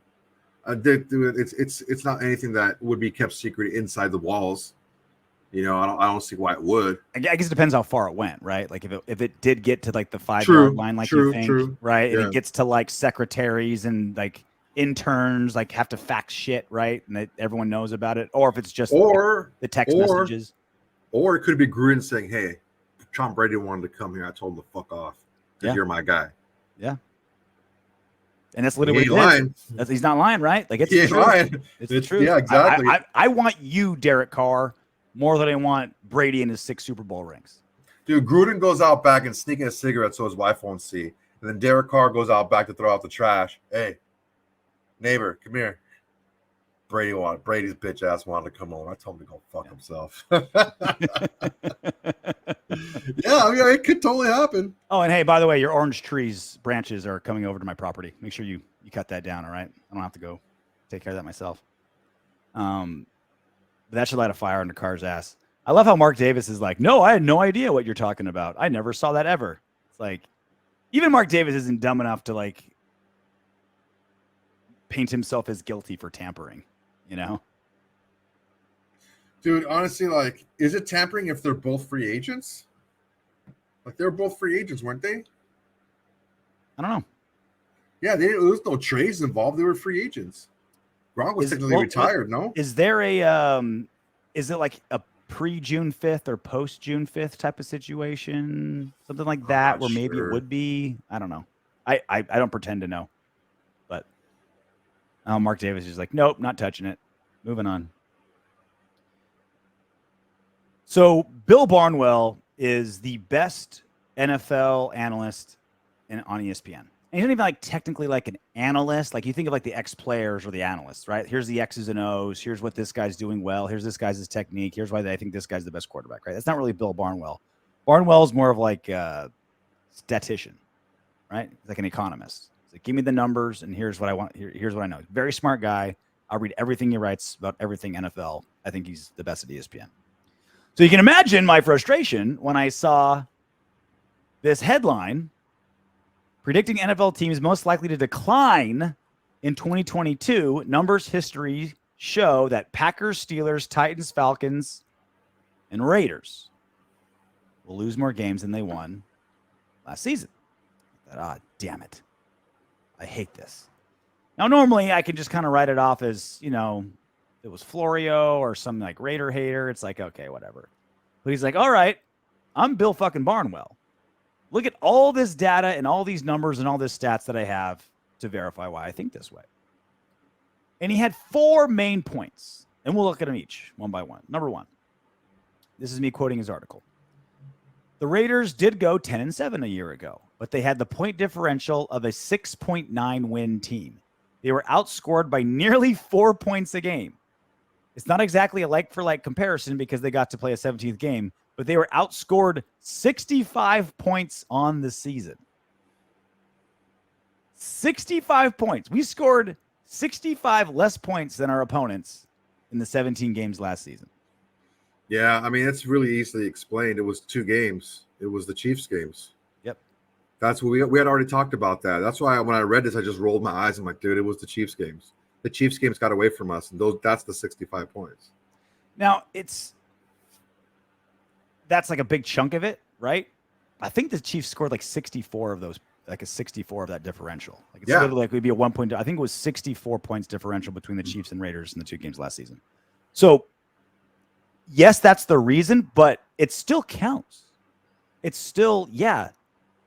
It's not anything that would be kept secret inside the walls. You know, I don't see why it would.
I guess it depends how far it went, right? Like if it did get to like the 5-yard line, like you think, right?
Yeah.
And it gets to like secretaries and like interns, like have to fax shit, right? And that everyone knows about it, or if it's just the text messages,
or it could be Gruden saying, "Hey, Tom Brady wanted to come here. I told him to fuck off because you're my guy." Yeah.
And that's literally what it is. He's not lying, right? Like, it's the truth.
Lying.
It's the truth.
Yeah, exactly.
I want you, Derek Carr, more than I want Brady and his 6 Super Bowl rings.
Dude, Gruden goes out back and sneaking a cigarette so his wife won't see. And then Derek Carr goes out back to throw out the trash. Hey, neighbor, come here. Brady's bitch ass wanted to come over. I told him to go fuck himself. Yeah, I mean, it could totally happen.
Oh, and hey, by the way, your orange trees branches are coming over to my property. Make sure you cut that down, all right? I don't have to go take care of that myself. But that should light a fire under Carr's ass. I love how Mark Davis is like, no, I had no idea what you're talking about. I never saw that ever. It's like, even Mark Davis isn't dumb enough to like paint himself as guilty for tampering, you know?
Dude, honestly, like, is it tampering if they're both free agents? Like, they were both free agents, weren't they?
I don't know.
Yeah, there was no trades involved. They were free agents. Gronk was technically retired, no?
Is there a is it like a pre-June 5th or post-June 5th type of situation? Something like that, where maybe it would be. I don't know. I don't pretend to know. But Mark Davis is like, nope, not touching it. Moving on. So Bill Barnwell is the best NFL analyst on ESPN. And he's not even like technically like an analyst. Like you think of like the ex-players or the analysts, right? Here's the X's and O's. Here's what this guy's doing well. Here's this guy's technique. Here's why I think this guy's the best quarterback, right? That's not really Bill Barnwell. Barnwell is more of like a statistician, right? He's like an economist. He's like, give me the numbers and here's what I want. Here's what I know. Very smart guy. I'll read everything he writes about everything NFL. I think he's the best at ESPN. So you can imagine my frustration when I saw this headline predicting NFL teams most likely to decline in 2022. Numbers history show that Packers, Steelers, Titans, Falcons, and Raiders will lose more games than they won last season. Damn it. I hate this. Now, normally I can just kind of write it off as, you know, it was Florio or some like Raider hater. It's like, okay, whatever. But he's like, all right, I'm Bill fucking Barnwell. Look at all this data and all these numbers and all this stats that I have to verify why I think this way. And he had 4 main points, and we'll look at them each one by one. Number 1, this is me quoting his article. The Raiders did go 10-7 a year ago, but they had the point differential of a 6.9 win team. They were outscored by nearly 4 points a game. It's not exactly a like-for-like comparison because they got to play a 17th game, but they were outscored 65 points on the season. 65 points. We scored 65 less points than our opponents in the 17 games last season.
Yeah, I mean, it's really easily explained. It was 2 games. It was the Chiefs games.
Yep.
That's what we had already talked about that. That's why when I read this, I just rolled my eyes. I'm like, dude, it was the Chiefs games. The Chiefs games got away from us, and that's the 65 points.
Now, that's like a big chunk of it, right? I think the Chiefs scored like 64 of those, like a 64 of that differential. Like it's literally like it'd be a 1 point. I think it was 64 points differential between the Chiefs and Raiders in the 2 games last season. So, yes, that's the reason, but it still counts. It's still, yeah,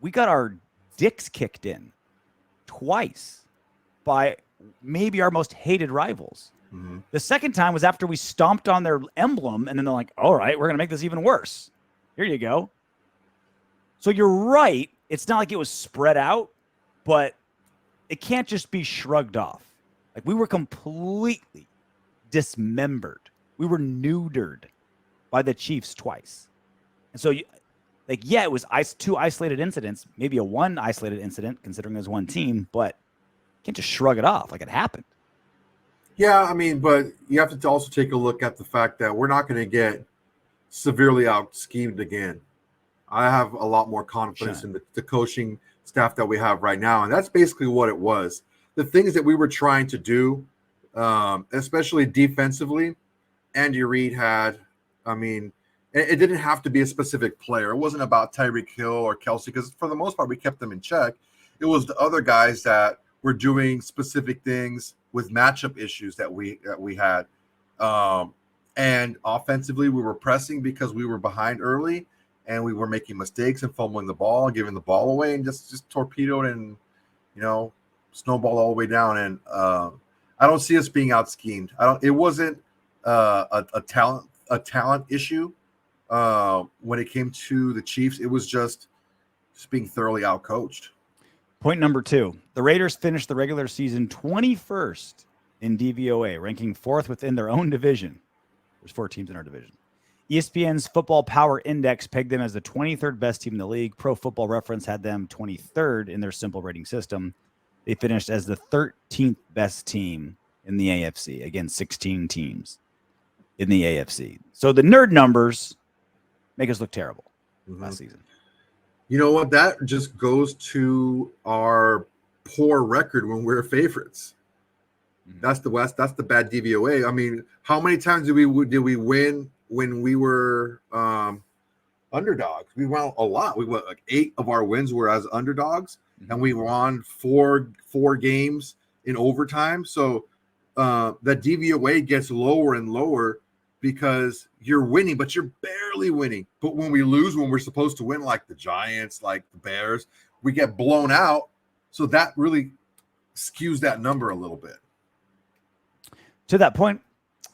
we got our dicks kicked in twice by maybe our most hated rivals. Mm-hmm. The second time was after we stomped on their emblem, and then they're like, all right, we're going to make this even worse. Here you go. So you're right. It's not like it was spread out, but it can't just be shrugged off. Like we were completely dismembered. We were neutered by the Chiefs twice. And so, it was 2 isolated incidents, maybe a 1 isolated incident, considering there's 1 team, but you can't just shrug it off like it happened.
Yeah, I mean, but you have to also take a look at the fact that we're not going to get severely out-schemed again. I have a lot more confidence in the coaching staff that we have right now, and that's basically what it was. The things that we were trying to do, especially defensively, Andy Reid had, I mean, it didn't have to be a specific player. It wasn't about Tyreek Hill or Kelsey, because for the most part, we kept them in check. It was the other guys that were doing specific things with matchup issues that we had. And offensively, we were pressing because we were behind early, and we were making mistakes and fumbling the ball, giving the ball away, and just torpedoed and, snowballed all the way down. And I don't see us being out schemed. It wasn't a talent issue when it came to the Chiefs. It was just being thoroughly outcoached.
Point number 2, the Raiders finished the regular season 21st in DVOA, ranking 4th within their own division. There's 4 teams in our division. ESPN's Football Power Index pegged them as the 23rd best team in the league. Pro Football Reference had them 23rd in their simple rating system. They finished as the 13th best team in the AFC. Again, 16 teams in the AFC. So the nerd numbers make us look terrible last season.
You know what? That just goes to our poor record when we're favorites. That's the West. That's the bad DVOA. I mean, how many times did we win when we were underdogs? We won a lot. We won like 8 of our wins were as underdogs, and we won four games in overtime. So that DVOA gets lower and lower because you're winning, but you're barely winning. But when we lose, when we're supposed to win, like the Giants, like the Bears, we get blown out. So that really skews that number a little bit.
To that point,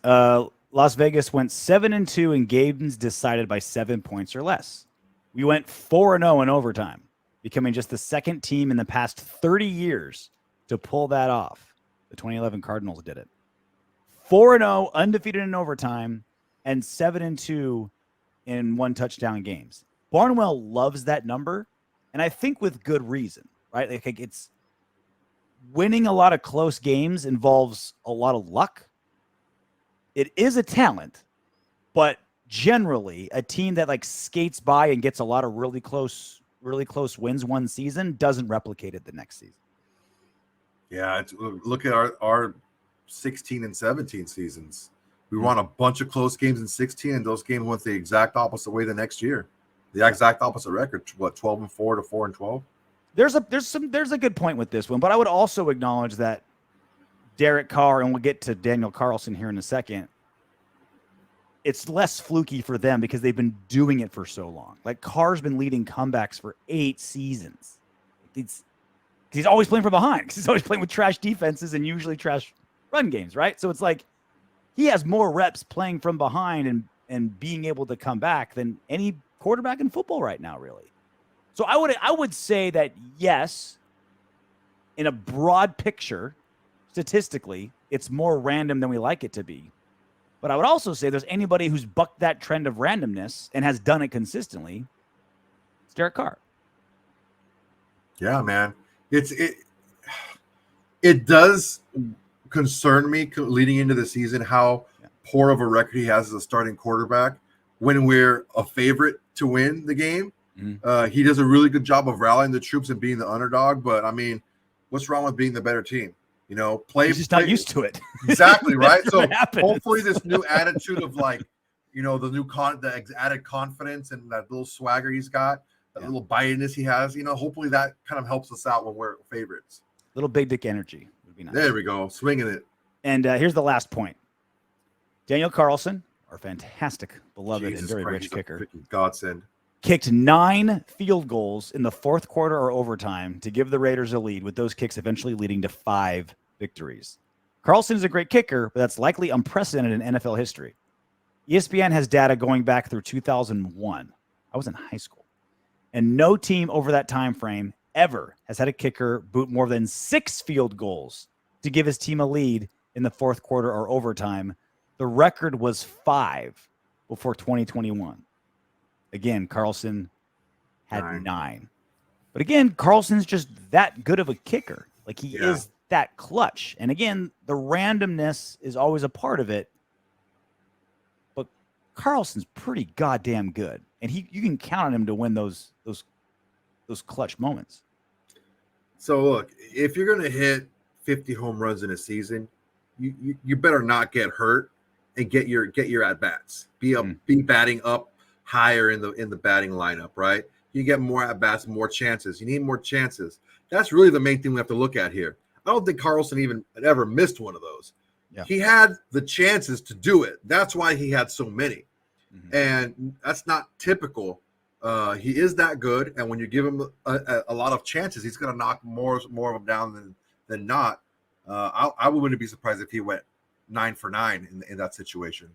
Las Vegas went 7-2 in games decided by 7 points or less. We went 4-0 in overtime, becoming just the second team in the past 30 years to pull that off. The 2011 Cardinals did it. 4-0, undefeated in overtime, and 7-2 in 1-touchdown games. Barnwell loves that number, and I think with good reason, right? Like it's winning a lot of close games involves a lot of luck. It is a talent, but generally a team that like skates by and gets a lot of really close wins one season doesn't replicate it the next season.
Yeah, look at our 16 and 17 seasons. We won a bunch of close games in 16, and those games went the exact opposite way the next year. The exact opposite record. What, 12-4 to 4-12?
There's a good point with this one, but I would also acknowledge that Derek Carr, and we'll get to Daniel Carlson here in a second, it's less fluky for them because they've been doing it for so long. Like Carr's been leading comebacks for 8 seasons. He's always playing from behind because he's always playing with trash defenses and usually trash run games, right? So it's like he has more reps playing from behind and being able to come back than any quarterback in football right now, really. So I would say that yes, in a broad picture, statistically, it's more random than we like it to be. But I would also say there's anybody who's bucked that trend of randomness and has done it consistently, it's Derek Carr.
Yeah, man. It does concern me leading into the season how poor of a record he has as a starting quarterback when we're a favorite to win the game. He does a really good job of rallying the troops and being the underdog. But I mean, what's wrong with being the better team? You know, he's
just not used to it.
Exactly, right? So hopefully this new attitude of like, you know, the added confidence and that little swagger he's got, that little bitiness he has, you know, hopefully that kind of helps us out when we're favorites.
Little big dick energy would be nice.
There we go. Swinging it.
And here's the last point. Daniel Carlson, our fantastic, beloved,
Jesus
and very
Christ,
rich kicker,
godsend,
kicked 9 field goals in the fourth quarter or overtime to give the Raiders a lead, with those kicks eventually leading to 5 victories. Carlson is a great kicker, but that's likely unprecedented in NFL history. ESPN has data going back through 2001. I was in high school. And no team over that time frame ever has had a kicker boot more than 6 field goals to give his team a lead in the fourth quarter or overtime. The record was 5 before 2021. Again, Carlson had 9. But again, Carlson's just that good of a kicker. Like he is that clutch. And again, the randomness is always a part of it. But Carlson's pretty goddamn good. And you can count on him to win those clutch moments.
So look, if you're going to hit 50 home runs in a season, you better not get hurt and get your at bats. Be batting up higher in the batting lineup, right? You get more at bats, more chances. You need more chances. That's really the main thing we have to look at here. I don't think Carlson even ever missed one of those. Yeah. He had the chances to do it. That's why he had so many. And that's not typical. He is that good, and when you give him a lot of chances, he's going to knock more of them down than not. I wouldn't be surprised if he went 9 for 9 in that situation.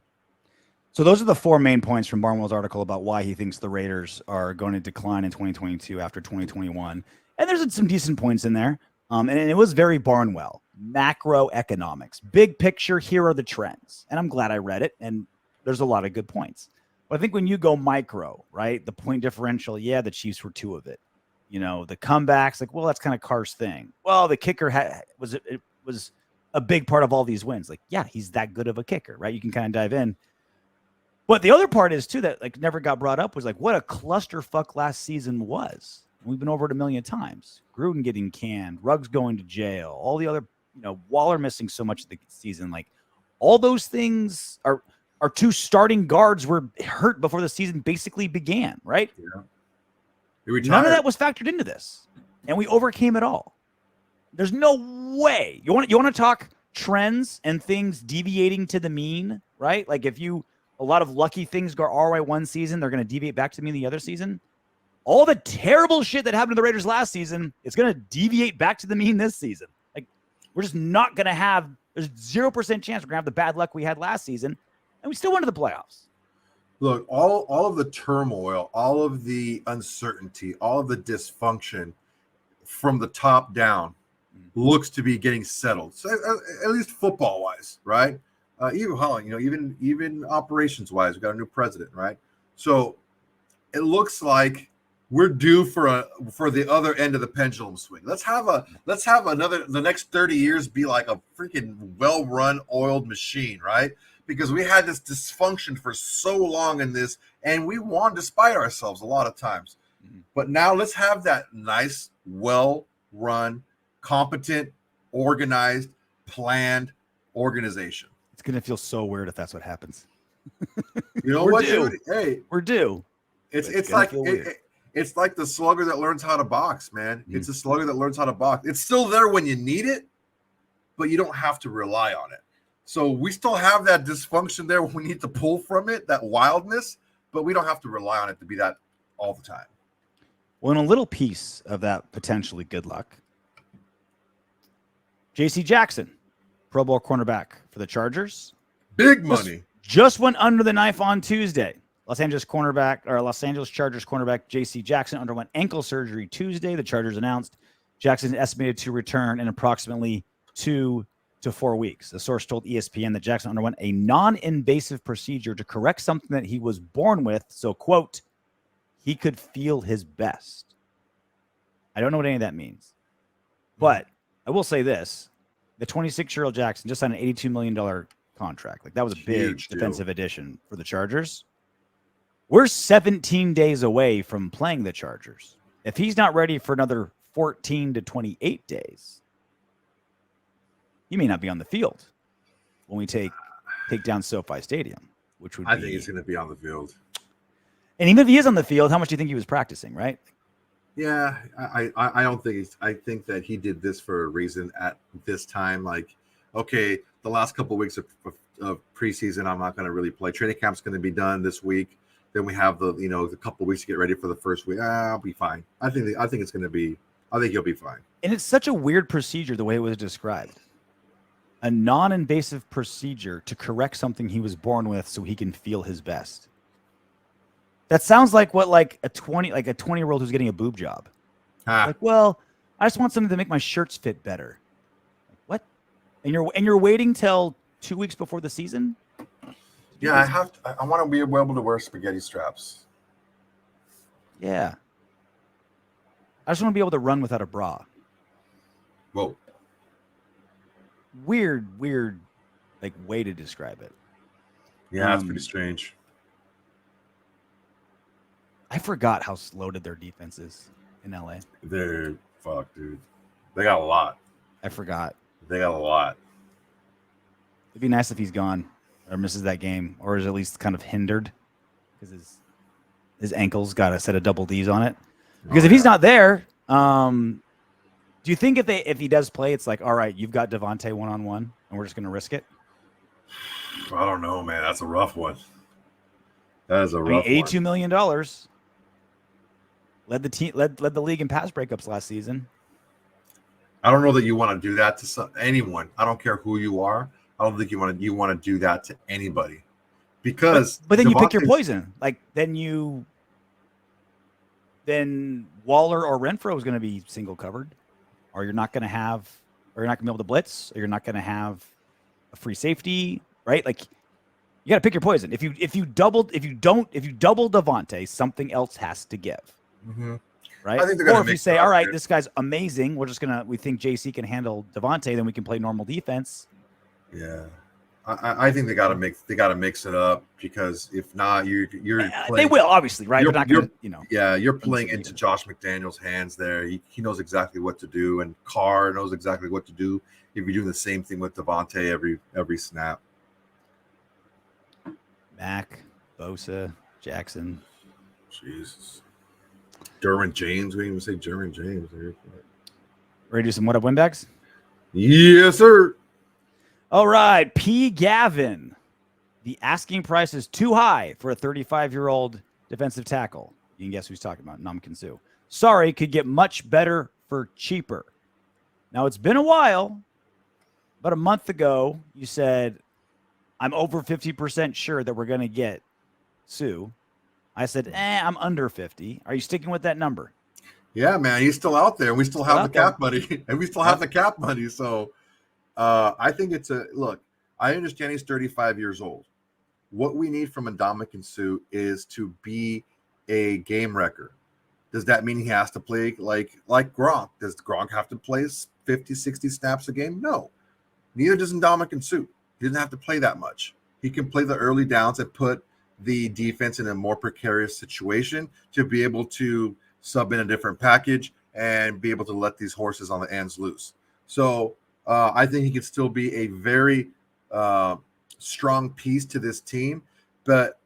So those are the 4 main points from Barnwell's article about why he thinks the Raiders are going to decline in 2022 after 2021. And there's some decent points in there. And it was very Barnwell. Macroeconomics. Big picture, here are the trends. And I'm glad I read it, and there's a lot of good points. But I think when you go micro, right, the point differential, yeah, the Chiefs were 2 of it. You know, the comebacks, like, well, that's kind of Carr's thing. Well, the kicker was a big part of all these wins. Like, yeah, he's that good of a kicker, right? You can kind of dive in. But the other part is, too, that like never got brought up was like what a clusterfuck last season was. We've been over it a million times. Gruden getting canned, Ruggs going to jail, all the other, you know, Waller missing so much of the season. Like, all those things are our 2 starting guards were hurt before the season basically began, right?
Yeah.
None of that was factored into this, and we overcame it all. There's no way. You want to talk trends and things deviating to the mean, right? Like if a lot of lucky things go our way one season, they're going to deviate back to the mean the other season. All the terrible shit that happened to the Raiders last season, it's going to deviate back to the mean this season. Like, we're just not going to have, there's 0% chance we're going to have the bad luck we had last season, and we still went to the playoffs.
Look, all of the turmoil, all of the uncertainty, all of the dysfunction from the top down looks to be getting settled. So at least football wise, right? Even operations wise, we got a new president, right? So it looks like we're due for the other end of the pendulum swing. Let's have the next 30 years be like a freaking well-run oiled machine, right? Because we had this dysfunction for so long in this, and we wanted to spite ourselves a lot of times. But now let's have that nice, well-run, competent, organized, planned organization.
It's going to feel so weird if that's what happens.
You know what, dude? Hey,
we're due.
It's like the slugger that learns how to box, man. Mm-hmm. It's a slugger that learns how to box. It's still there when you need it, but you don't have to rely on it. So we still have that dysfunction there when we need to pull from it, that wildness, but we don't have to rely on it to be that all the time.
Well, in a little piece of that potentially good luck, J.C. Jackson, Pro Bowl cornerback for the Chargers.
Big money.
Just went under the knife on Tuesday. Los Angeles Chargers cornerback J.C. Jackson underwent ankle surgery Tuesday. The Chargers announced Jackson is estimated to return in approximately 2 to 4 weeks. The source told ESPN that Jackson underwent a non-invasive procedure to correct something that he was born with. So, quote, he could feel his best. I don't know what any of that means. But I will say this. The 26-year-old Jackson just signed an $82 million contract. Like, that was a big defensive addition for the Chargers. We're 17 days away from playing the Chargers. If he's not ready for another 14 to 28 days, he may not be on the field when we take down SoFi Stadium, which would
I think he's going to be on the field.
And even if he is on the field, how much do you think he was practicing, right?
Yeah, I don't think I think that he did this for a reason at this time. Like, okay, the last couple of weeks of preseason, I'm not going to really play. Training camp's going to be done this week. Then we have the couple of weeks to get ready for the first week. I'll be fine. I think it's going to be. I think he'll be fine.
And it's such a weird procedure the way it was described. A non-invasive procedure to correct something he was born with, so he can feel his best. That sounds like what a 20-year-old who's getting a boob job. Like, well, I just want something to make my shirts fit better. What? And you're waiting till 2 weeks before the season?
Yeah, I want to be able to wear spaghetti straps.
Yeah. I just want to be able to run without a bra.
Whoa.
Weird, like, way to describe it.
Yeah, that's pretty strange.
I forgot how loaded their defense is in LA.
They're fuck, dude. They got a lot.
I forgot.
They got a lot.
It'd be nice if he's gone or misses that game, or is at least kind of hindered because his ankle's got a set of double D's on it. Because if he's not there, do you think if he does play, it's like, all right, you've got Devante one-on-one, and we're just going to risk it?
I don't know, man. That's a rough one. That is a rough one.
$82 million. Led the league in pass breakups last season.
I don't know that you want to do that to anyone. I don't care who you are. I don't think you want to do that to anybody, because
but then you pick your poison. Like then Waller or Renfrow is going to be single covered, or you're not going to be able to blitz, or you're not going to have a free safety, right? Like you got to pick your poison. If you double Davante, something else has to give.
Mm-hmm.
Right?
I think they're going
or
to
if you
mix
say,
it
all
up,
right,
dude.
this guy's amazing, we think JC can handle Davante, then we can play normal defense.
Yeah. I think they got to mix it up, because if not, you're playing,
they will, obviously, right? They're not going to,
you're playing into Josh McDaniels' hands there. He knows exactly what to do, and Carr knows exactly what to do if you're doing the same thing with Davante every snap.
Mac, Bosa, Jackson.
Jesus. Derwin James. We didn't even say Derwin James.
Ready to do some what up windbags?
Yes, sir.
All right, P. Gavin. The asking price is too high for a 35-year-old defensive tackle. You can guess who he's talking about. Namkin Suh. Sorry, could get much better for cheaper. Now, it's been a while. About a month ago, you said, I'm over 50% sure that we're going to get Suh. I said, I'm under 50. Are you sticking with that number?
Yeah, man, he's still out there. We still have the cap money, and we still have the cap money. So I think it's look. I understand he's 35 years old. What we need from Ndamukong Suh is to be a game wrecker. Does that mean he has to play like Gronk? Does Gronk have to play 50, 60 snaps a game? No. Neither does Ndamukong Suh. He doesn't have to play that much. He can play the early downs and put the defense in a more precarious situation to be able to sub in a different package and be able to let these horses on the ends loose. So I think he could still be a very strong piece to this team, but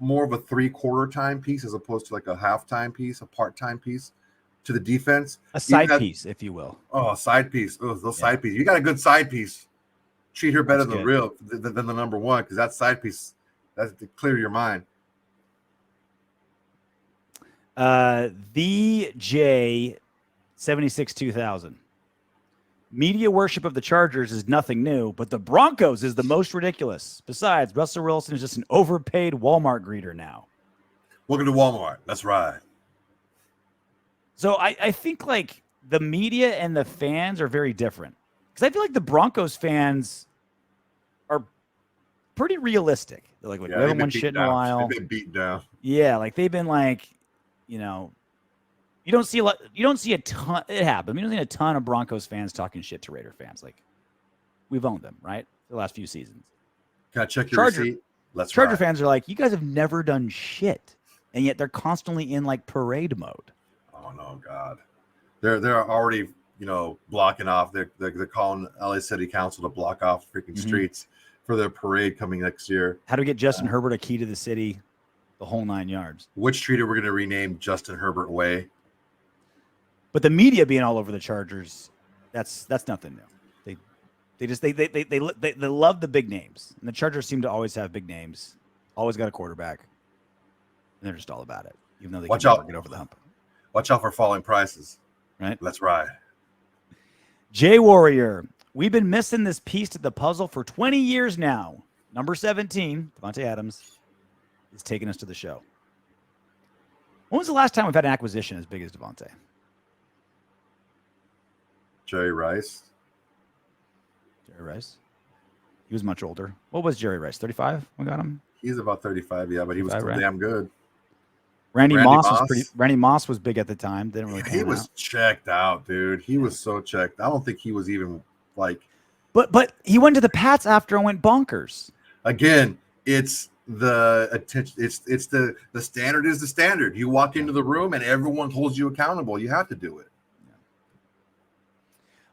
more of a 3/4 time piece as opposed to like a halftime piece, a part-time piece to the defense.
A side piece, if you will.
Oh, a side piece. Oh, those side pieces. You got a good side piece. Treat her better than the number one, because that side piece, that's to clear your mind.
The J76 2000. Media worship of the Chargers is nothing new, but the Broncos is the most ridiculous. Besides, Russell Wilson is just an overpaid Walmart greeter now.
Welcome to Walmart. That's right.
So I think like the media and the fans are very different, because I feel like the Broncos fans are pretty realistic. They're like we haven't won shit in a while.
They've been beaten down.
Yeah, like they've been like, you don't see a lot. You don't see a ton. It happened. You don't see a ton of Broncos fans talking shit to Raider fans. Like we've owned them, right? The last few seasons.
Can I check your receipt?
Charger fans are like, you guys have never done shit, and yet they're constantly in like parade mode.
Oh no, God! They're already blocking off. They're calling LA City Council to block off freaking streets for their parade coming next year.
How to get Justin Herbert a key to the city, the whole 9 yards.
Which street are we going to rename Justin Herbert Way?
But the media being all over the Chargers, that's nothing new. They love the big names, and the Chargers seem to always have big names. Always got a quarterback, and they're just all about it, even though they can never get over the hump.
Watch out for falling prices.
Right?
Let's ride.
Jay Warrior, we've been missing this piece to the puzzle for 20 years now. Number 17, Davante Adams, is taking us to the show. When was the last time we've had an acquisition as big as Davante?
Jerry Rice.
Jerry Rice. He was much older. What was Jerry Rice? 35? We got him.
He's about 35, yeah, but he was still damn good.
Randy Moss was big at the time. Didn't really.
He was checked out, dude. He was so checked. I don't think he was even like.
But he went to the Pats after and went bonkers.
Again, it's the attention. It's the standard is the standard. You walk into the room and everyone holds you accountable. You have to do it.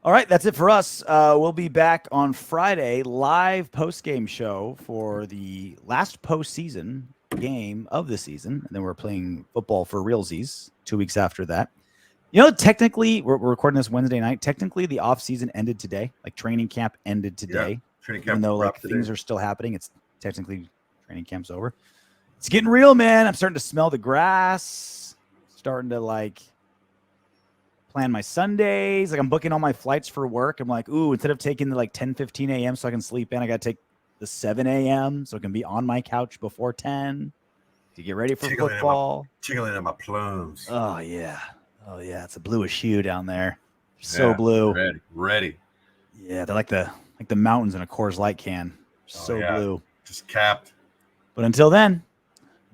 All right, that's it for us. We'll be back on Friday, live post-game show for the last postseason game of the season. And then we're playing football for realsies 2 weeks after that. Technically, we're recording this Wednesday night. Technically, the offseason ended today. Like training camp ended today. Yeah,
training camp.
Even though like things are still happening, it's technically training camp's over. It's getting real, man. I'm starting to smell the grass. Starting to like plan my Sundays. Like I'm booking all my flights for work. I'm like, ooh, instead of taking the like 10:15 a.m. so I can sleep in, I got to take the 7 a.m. so I can be on my couch before 10 to get ready for football.
Tickling in my plums.
Oh yeah. It's a bluish hue down there. So
Yeah,
blue.
Ready.
Yeah, they're like the mountains in a Coors Light can. So
yeah.
blue.
Just capped.
But until then,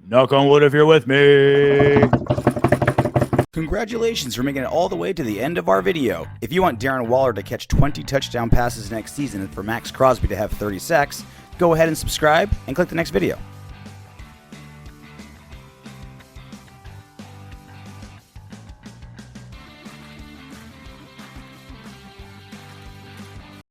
knock on wood if you're with me. Congratulations for making it all the way to the end of our video. If you want Darren Waller to catch 20 touchdown passes next season and for Max Crosby to have 30 sacks, go ahead and subscribe and click the next video.